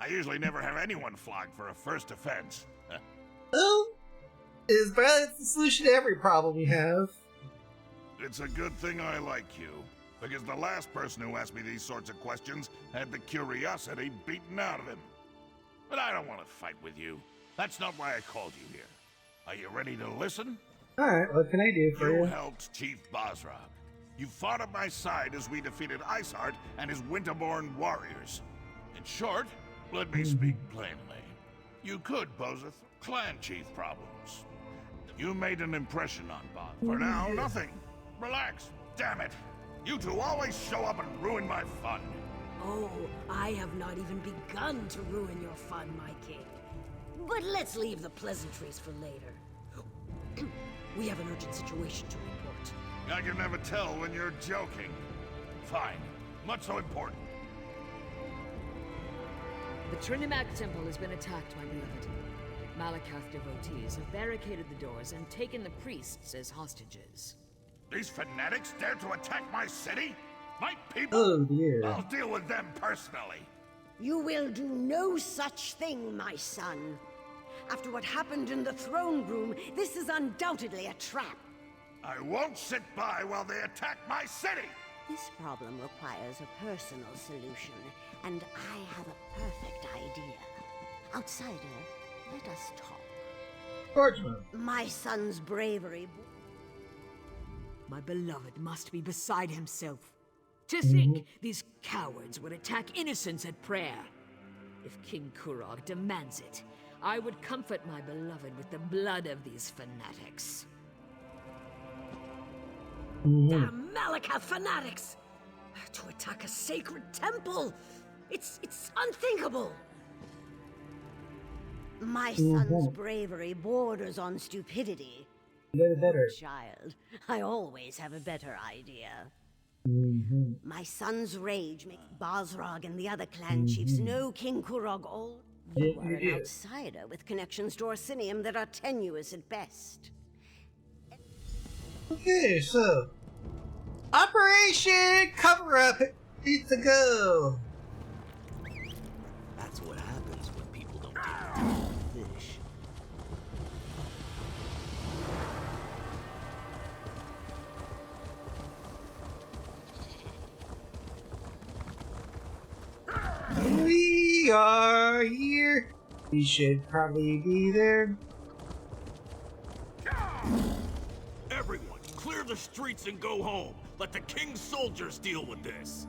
I usually never have anyone flogged for a first offense. Well, is violence the solution to every problem we have? It's a good thing I like you, because the last person who asked me these sorts of questions had the curiosity beaten out of him. But I don't want to fight with you. That's not why I called you here. Are you ready to listen? Alright, what can I do for you? You helped Chief Basrog. You fought at my side as we defeated Iceheart and his Winterborn warriors. In short, let me speak plainly. You could pose a clan chief problems. You made an impression on Bob. For now, nothing. Relax. Damn it. You two always show up and ruin my fun. Oh, I have not even begun to ruin your fun, my king. But let's leave the pleasantries for later. We have an urgent situation to report. I can never tell when you're joking. Fine. Much so important. The Trinimac Temple has been attacked, my beloved. Malakath devotees have barricaded the doors and taken the priests as hostages. These fanatics dare to attack my city? My people? Oh dear. I'll deal with them personally. You will do no such thing, my son. After what happened in the throne room, this is undoubtedly a trap. I won't sit by while they attack my city! This problem requires a personal solution, and I have a perfect idea. Outsider, let us talk. Fortune. My son's bravery... My beloved must be beside himself. To think these cowards would attack innocents at prayer. If King Kurog demands it, I would comfort my beloved with the blood of these fanatics. Damn Malakath fanatics! To attack a sacred temple! It's unthinkable! My son's bravery borders on stupidity. Better. Child, I always have a better idea. My son's rage makes Basrog and the other clan chiefs know King Kurog all. You are an outsider with connections to Orsinium that are tenuous at best. Okay, so Operation Cover Up needs to go. That's what happens when people don't take fish. We are here We should probably be there. Everyone, clear the streets and go home. Let the king's soldiers deal with this.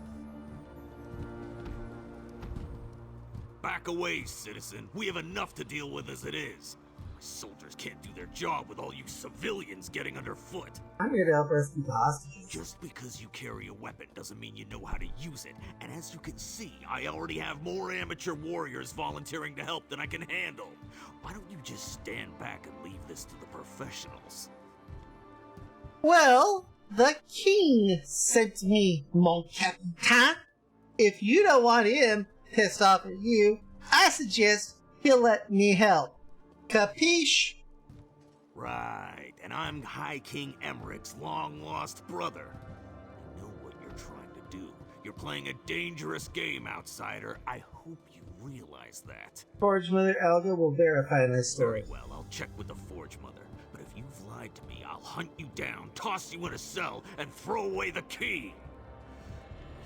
Back away, citizen. We have enough to deal with as it is. My soldiers can't do their job with all you civilians getting underfoot. I'm here to help rescue the hostages. Just because you carry a weapon doesn't mean you know how to use it. And as you can see, I already have more amateur warriors volunteering to help than I can handle. Why don't you just stand back and leave this to the professionals? Well, the king sent me, mon capitaine. If you don't want him pissed off at you, I suggest he'll let me help. Capiche? Right, and I'm High King Emmerich's long-lost brother. I know what you're trying to do. You're playing a dangerous game, outsider. I hope you realize that. Forge Mother Elga will verify my story. Very well, I'll check with the Forge Mother. But if you've lied to me, I'll hunt you down, toss you in a cell, and throw away the key.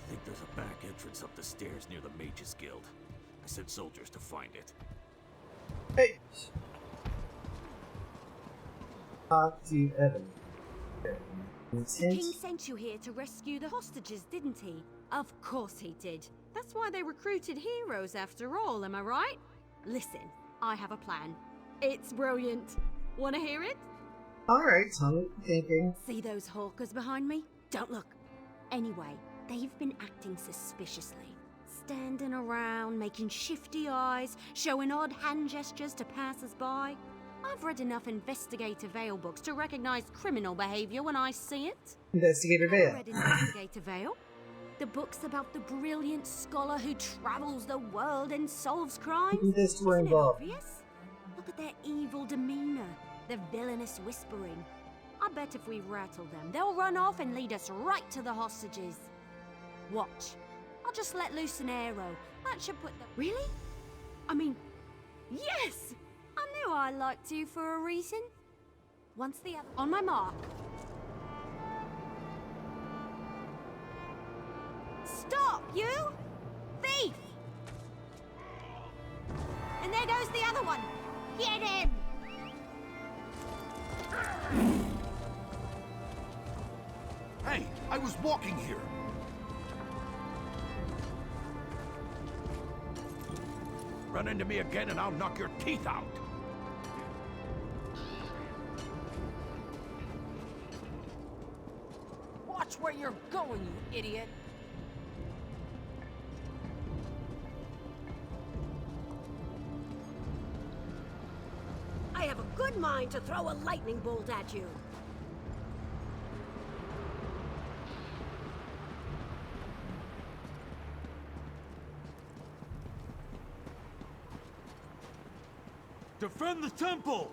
I think there's a back entrance up the stairs near the Mages Guild. I sent soldiers to find it. Hey! Talk to Evan. The king sent you here to rescue the hostages, didn't he? Of course he did. That's why they recruited heroes after all, am I right? Listen, I have a plan. It's brilliant. Wanna hear it? Alright, tell me what you're thinking. See those hawkers behind me? Don't look. Anyway, they've been acting suspiciously. Standing around, making shifty eyes, showing odd hand gestures to passers-by. I've read enough Investigator Vale books to recognize criminal behavior when I see it. Investigator Vale. Read Investigator Vale? The book's about the brilliant scholar who travels the world and solves crimes. Isn't this were Isn't it involved? obvious? Look at their evil demeanor, their villainous whispering. I bet if we rattle them, they'll run off and lead us right to the hostages. Watch. I'll just let loose an arrow. That should put them... Really? I mean, yes! I knew I liked you for a reason. Once the other... On my mark. Stop, you! Thief! And there goes the other one. Get him! Hey, I was walking here. Run into me again and I'll knock your teeth out. Watch where you're going, you idiot! I have a good mind to throw a lightning bolt at you. Defend the temple!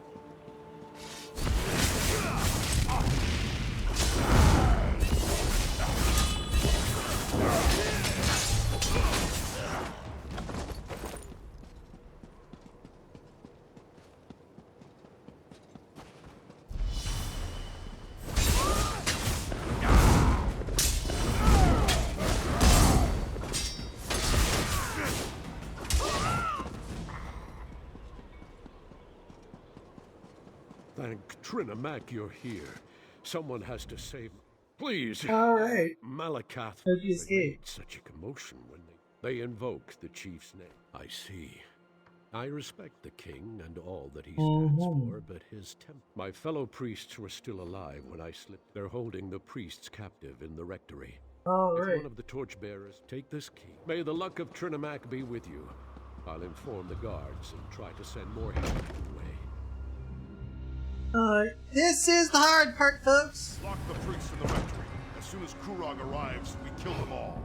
Thank Trinimac you're here. Someone has to save... Please! Alright. Malacath How'd you escape? made such a commotion when they invoke the chief's name. I see. I respect the king and all that he stands for, but his my fellow priests were still alive when I slipped. They're holding the priests captive in the rectory. Alright. If one of the torchbearers, take this key. May the luck of Trinimac be with you. I'll inform the guards and try to send more help your way. This is the hard part, folks. Lock the priests in the rectory. As soon as Kurog arrives, we kill them all.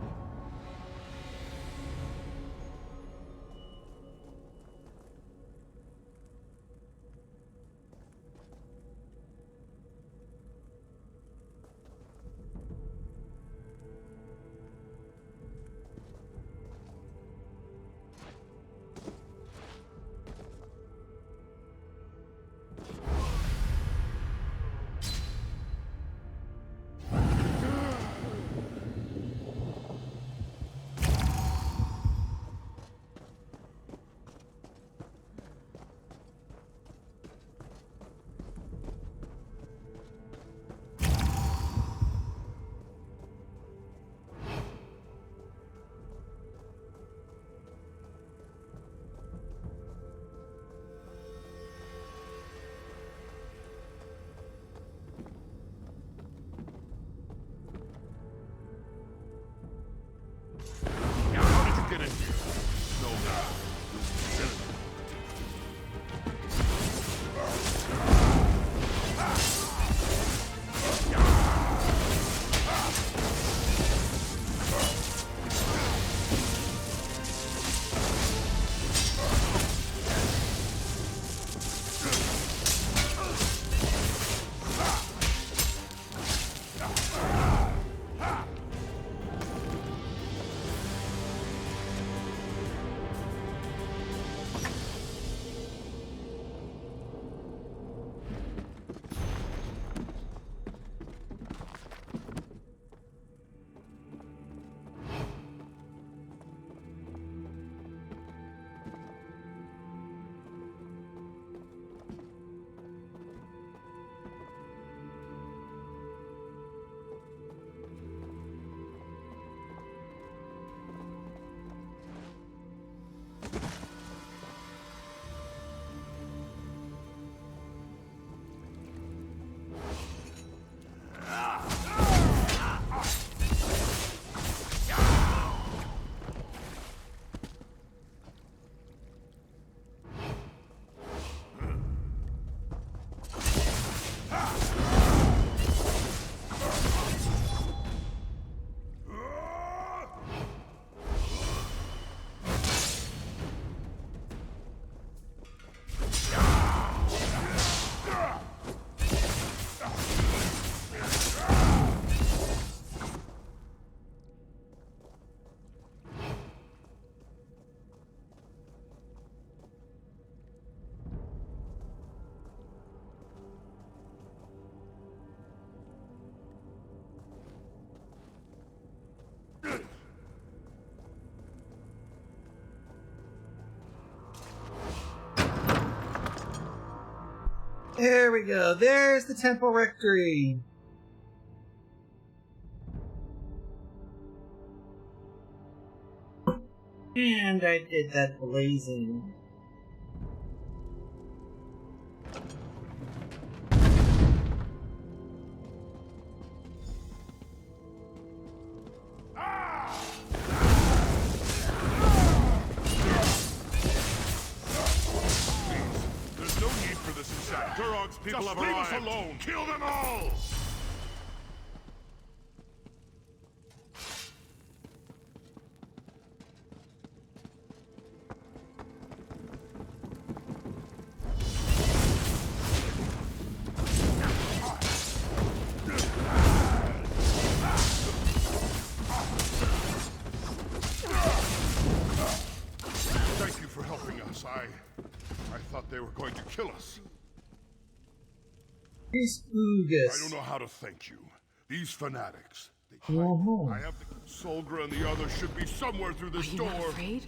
There we go. There's the temple rectory. And I did that blazing. There's no need for this attack. Turok's people have arrived. Just leave us alone. Kill them all! Thank you for helping us. I thought they were going to kill us. These Oogus. I don't know how to thank you. These fanatics. They hide. I have the Solgra and the others should be somewhere through this door. Are you not afraid?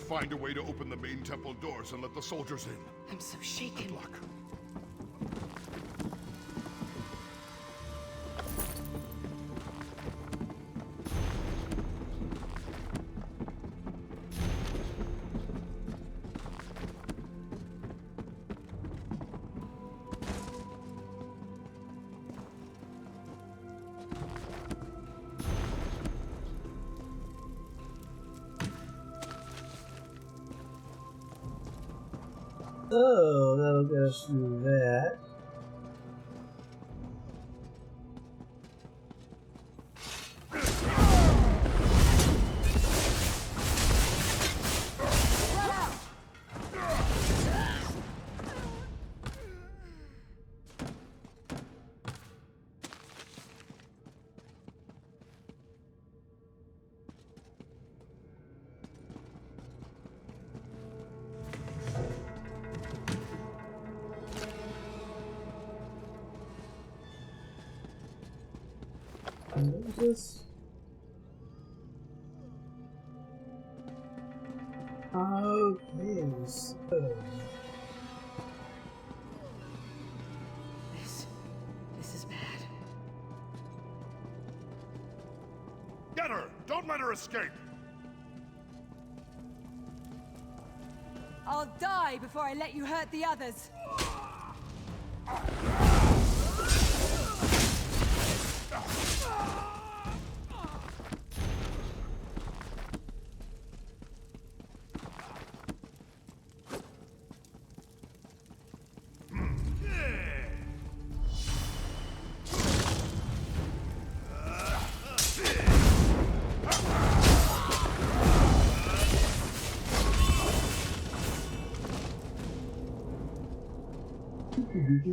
Find a way to open the main temple doors and let the soldiers in. I'm so shaken. Good luck. So that'll get us through that. What is this? Okay, so... This is bad. Get her! Don't let her escape! I'll die before I let you hurt the others.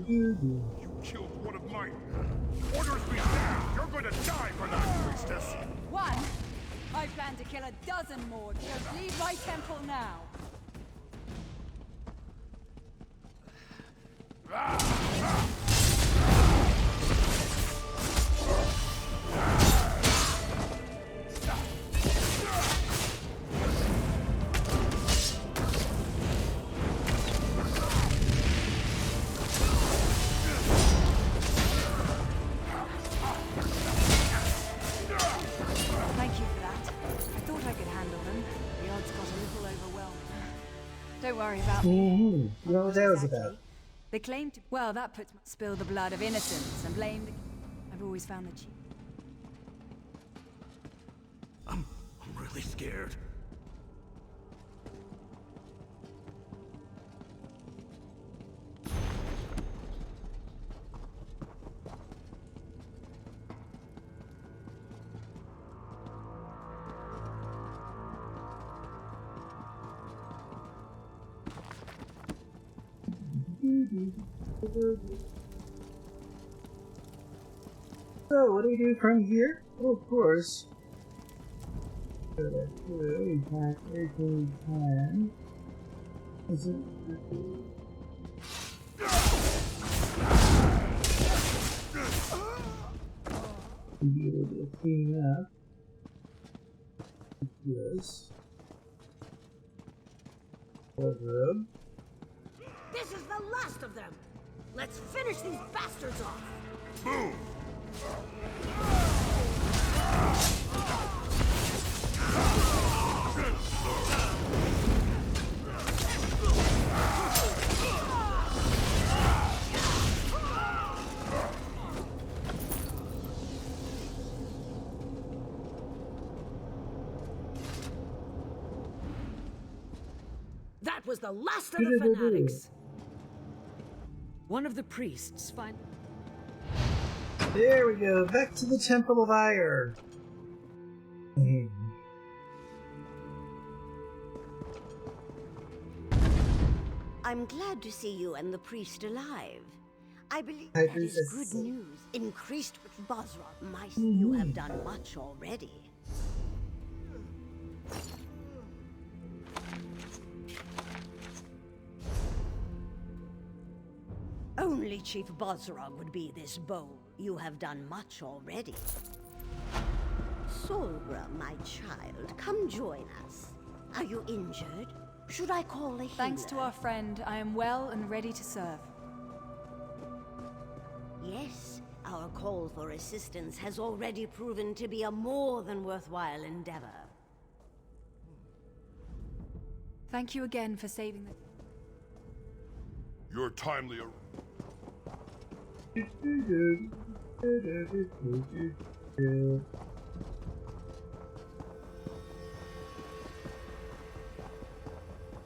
You killed one of mine. Orders me down. You're going to die for that, priestess. One? I plan to kill a dozen more, so leave my temple now. Thank you for that. I thought I could handle them. The odds got a little overwhelming. Don't worry about me. What that was about? They claim to... Well, that puts... Spill the blood of innocents and blame the... I've always found the chief. I'm really scared. So, what do we do from here? Oh, of course. Everything we can. Is it? Be a little bit of cleaning up. Yes. Wardrobe. This is the last of them! Let's finish these bastards off! Boom! That was the last of the fanatics. One of the priests find. There we go, back to the Temple of Ire. I'm glad to see you and the priest alive. I believe Hi, that is Princess. good news. Increased with Bosra, you have done much already. Only Chief Bosrog would be this bold. You have done much already. Solgra, my child, come join us. Are you injured? Should I call a healer? Thanks to our friend, I am well and ready to serve. Yes, our call for assistance has already proven to be a more than worthwhile endeavor. Thank you again for saving the... Your timely...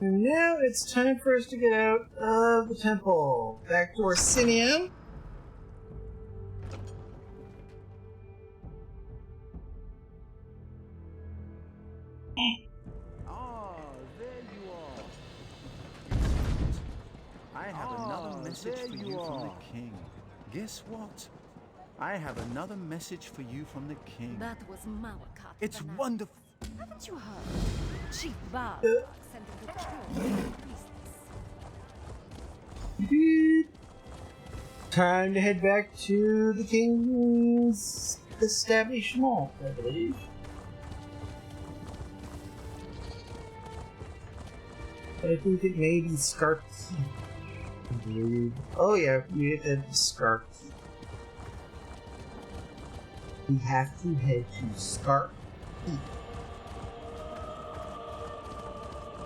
And now it's time for us to get out of the temple. Back to Orsinium. Ah, there you are. I have another message for you from the king. Guess what? I have another message for you from the king. That was Malakat. It's wonderful. Haven't you heard? Chief Bard sent him to kill the priestess. Time to head back to the king's establishment, I believe. But I think it may be Scarp Keep, I believe. Oh yeah, we have to head to Scarp Keep. We have to head to Scarp Keep.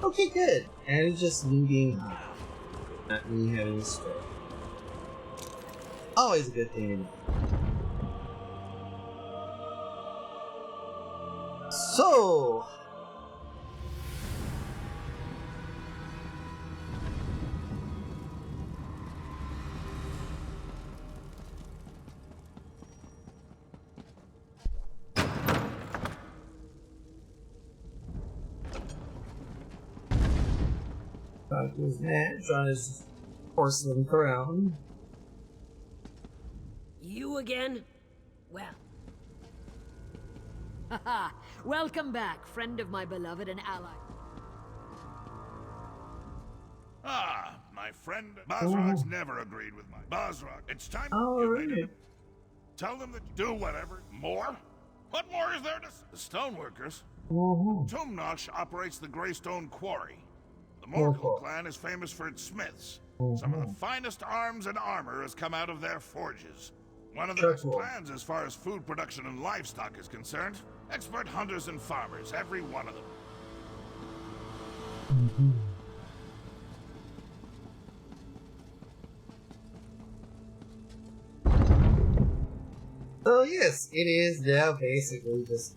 Okay, good. And it's just me being high. Not me having a stroke. Always a good thing. So... Back to his match on his porcelain throne. You again? Well. Haha! Welcome back, friend of my beloved and ally. Ah, my friend. Bosrog's never agreed with my... Bosrog, it's time you made it. Tell them that do whatever. More? What more is there to... The stoneworkers? Tumnosh operates the Greystone Quarry. The Morkel clan is famous for its smiths. Some of the finest arms and armor has come out of their forges. One of the best clans as far as food production and livestock is concerned. Expert hunters and farmers, every one of them. So yes, it is now basically just...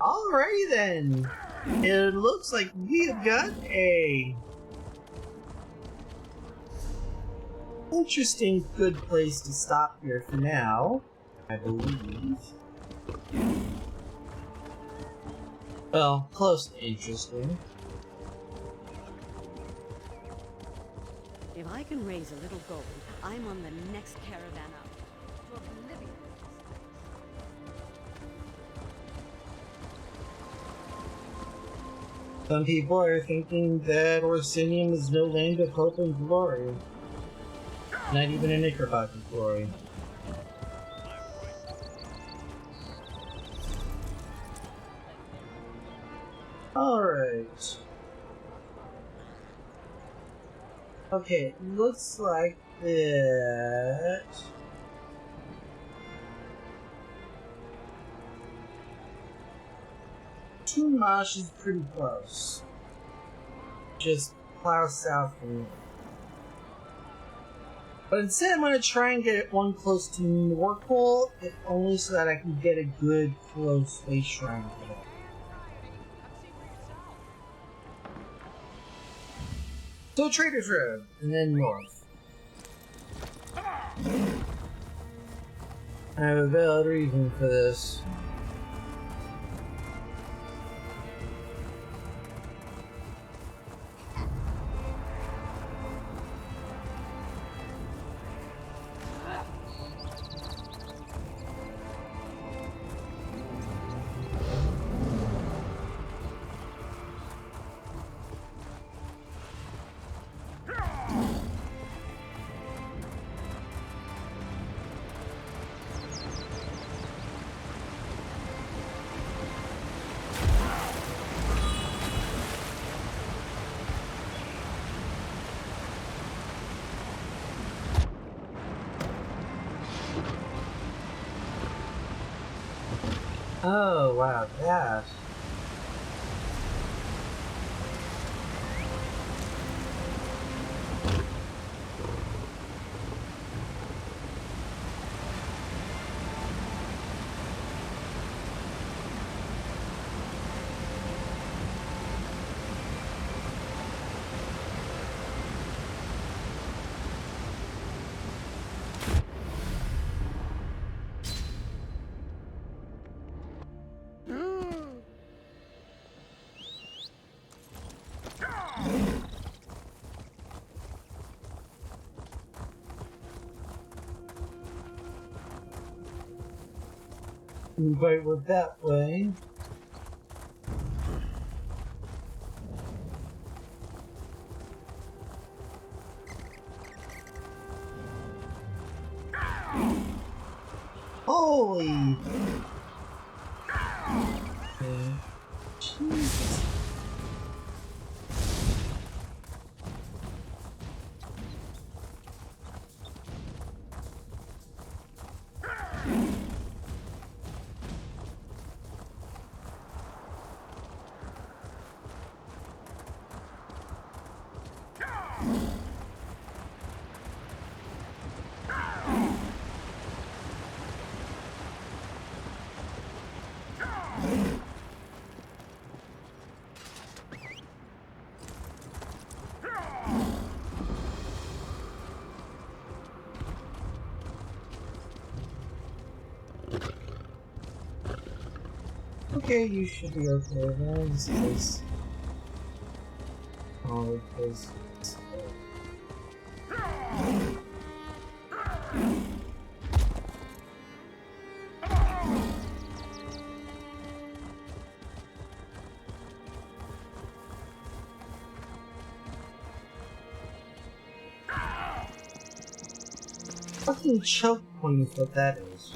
Alrighty then. It looks like we have got a interesting, good place to stop here for now, I believe. Well, close to interesting. If I can raise a little gold, I'm on the next caravan up. Some people are thinking that Orsinium is no land of hope and glory. Not even a Knickerbocker's glory. Alright. Okay, it looks like that. Tumash is pretty close. Just plow south from here. But instead I'm going to try and get one close to Norpole, if only so that I can get a good close face shrine for it. So Trader's Road, and then north. I have a valid reason for this. Oh, wow, that. But we're that way. Holy! Okay. Jesus. Okay, you should be okay then. This is all this. Fucking choke point is what that is.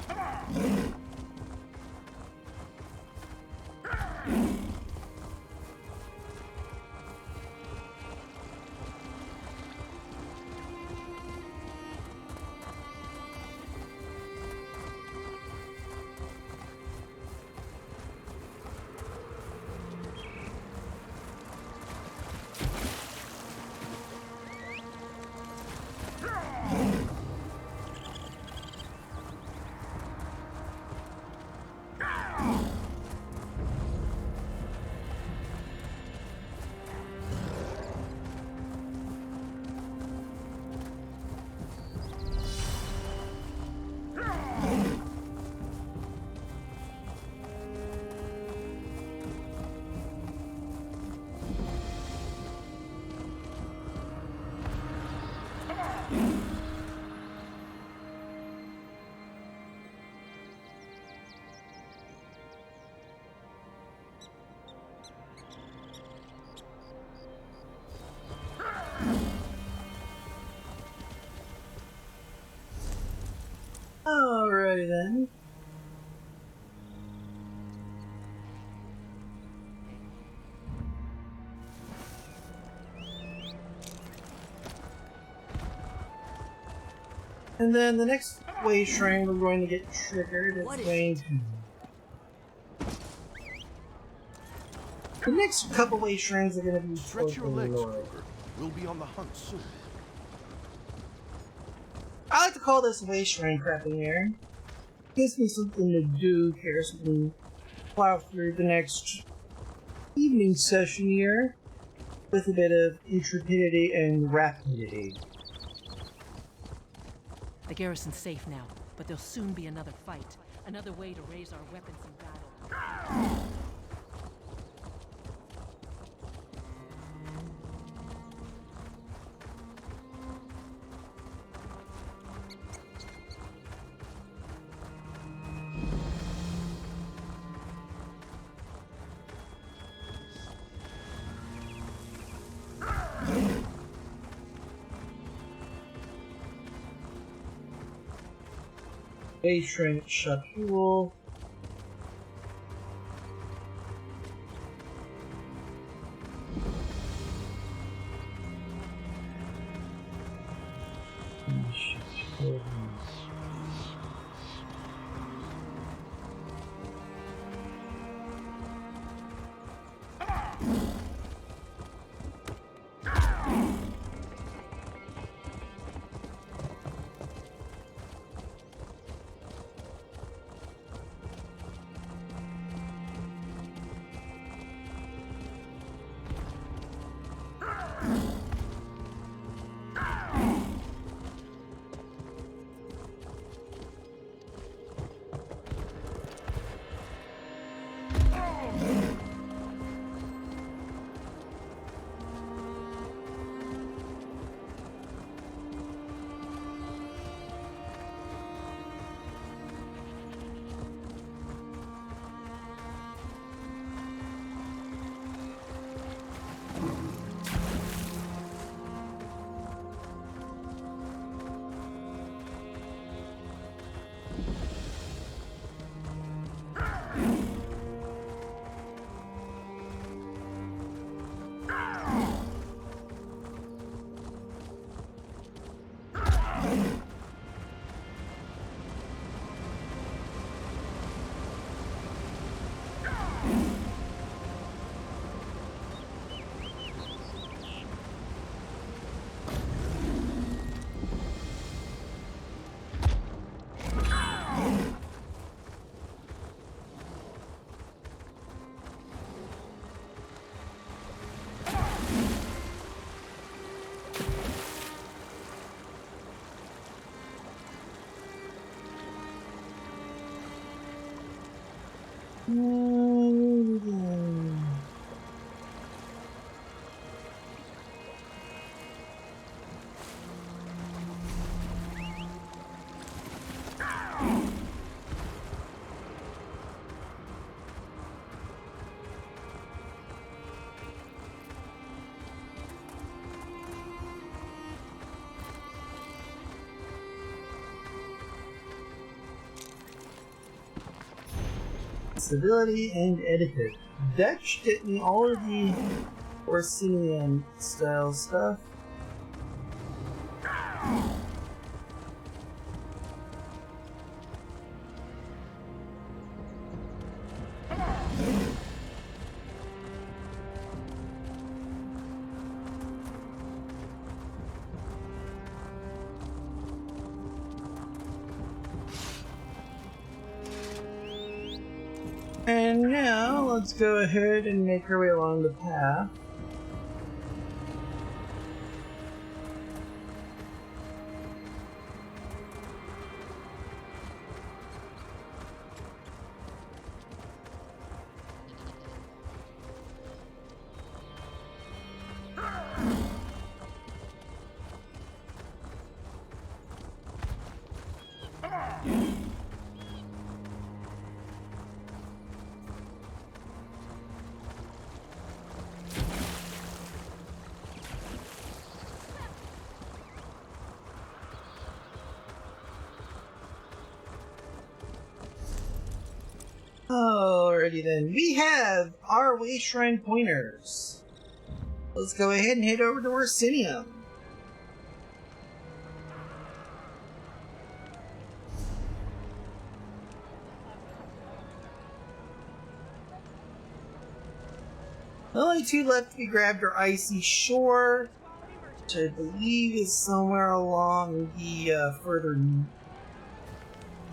Alrighty then. And then the next way shrine we're going to get triggered is going to... The next couple way shrines are going to be Stretch your legs, Lord. Kruger. We'll be on the hunt soon. I like to call this way shrine prepping here. Gives me something to do here so we can plow through the next evening session here with a bit of intrepidity and rapidity. The garrison's safe now, but there'll soon be another fight. Another way to raise our weapons in battle. Way shrine Shapul. Civility and etiquette. That should get me all of the Orsinian style stuff. And now, let's go ahead and make our way along the path. Alrighty then, we have our way shrine pointers. Let's go ahead and head over to Orsinium. Only two left to be grabbed are Icy Shore, which I believe is somewhere along the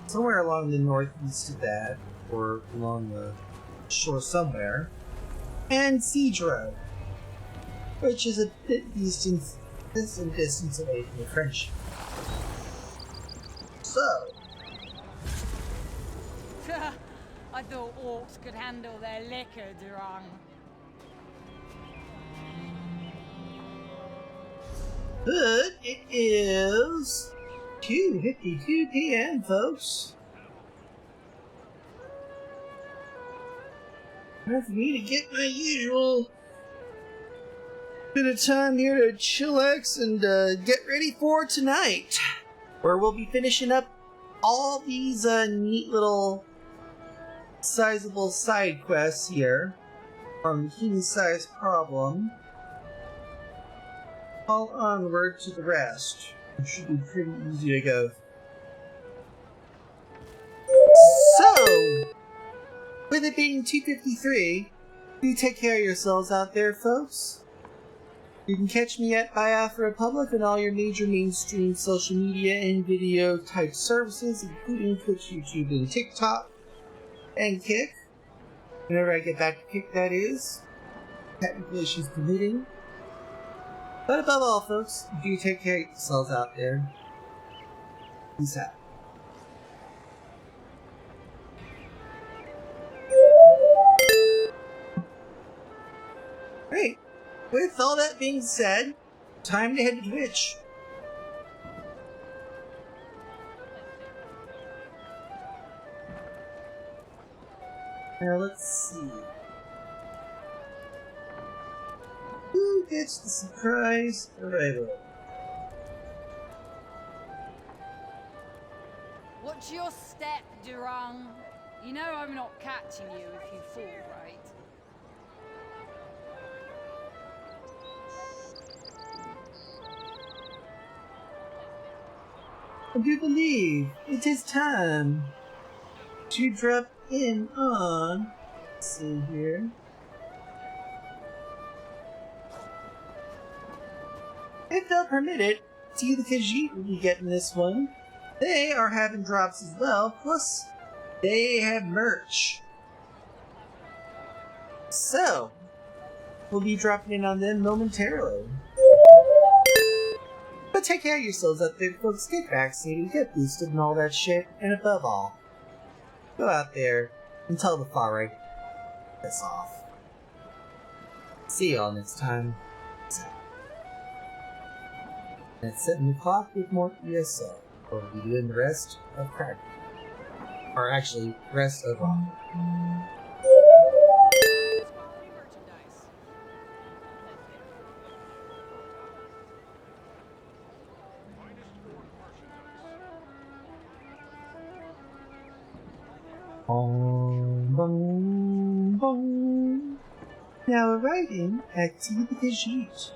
somewhere along the northeast of that, or along the shore somewhere, and Cedro, which is a bit distance away from the Friendship. So, I thought orcs could handle their liquor, Durang. but it is 2:52 p.m., folks. Time for me to get my usual bit of time here to chillax and get ready for tonight, where we'll be finishing up all these neat little sizable side quests here on the king-size problem. All onward to the rest. It should be pretty easy to go. So, with it being 2:53, do take care of yourselves out there, folks. You can catch me at Biafra Republic on all your major mainstream social media and video type services, including Twitch, YouTube, and TikTok, and Kick. Whenever I get back to Kick, that is. Technical issues permitting. But above all, folks, do take care of yourselves out there. Peace out. Great. With all that being said, time to head to Twitch. Now let's see. Who gets the surprise arrival? Watch your step, Durang. You know I'm not catching you if you fall, right? I do believe it is time to drop in on. Let's see here. If they'll permit it, see the Khajiit will be getting this one. They are having drops as well, plus they have merch. So, we'll be dropping in on them momentarily. But take care of yourselves out there, folks. Get vaccinated, get boosted, and all that shit. And above all, go out there and tell the far right piss off. See y'all next time. At 7 o'clock with more ESO. We'll be doing the rest of Crack. Or actually, rest of Rock. Bong, bong, bong. Now arriving at Tea the Khajiit.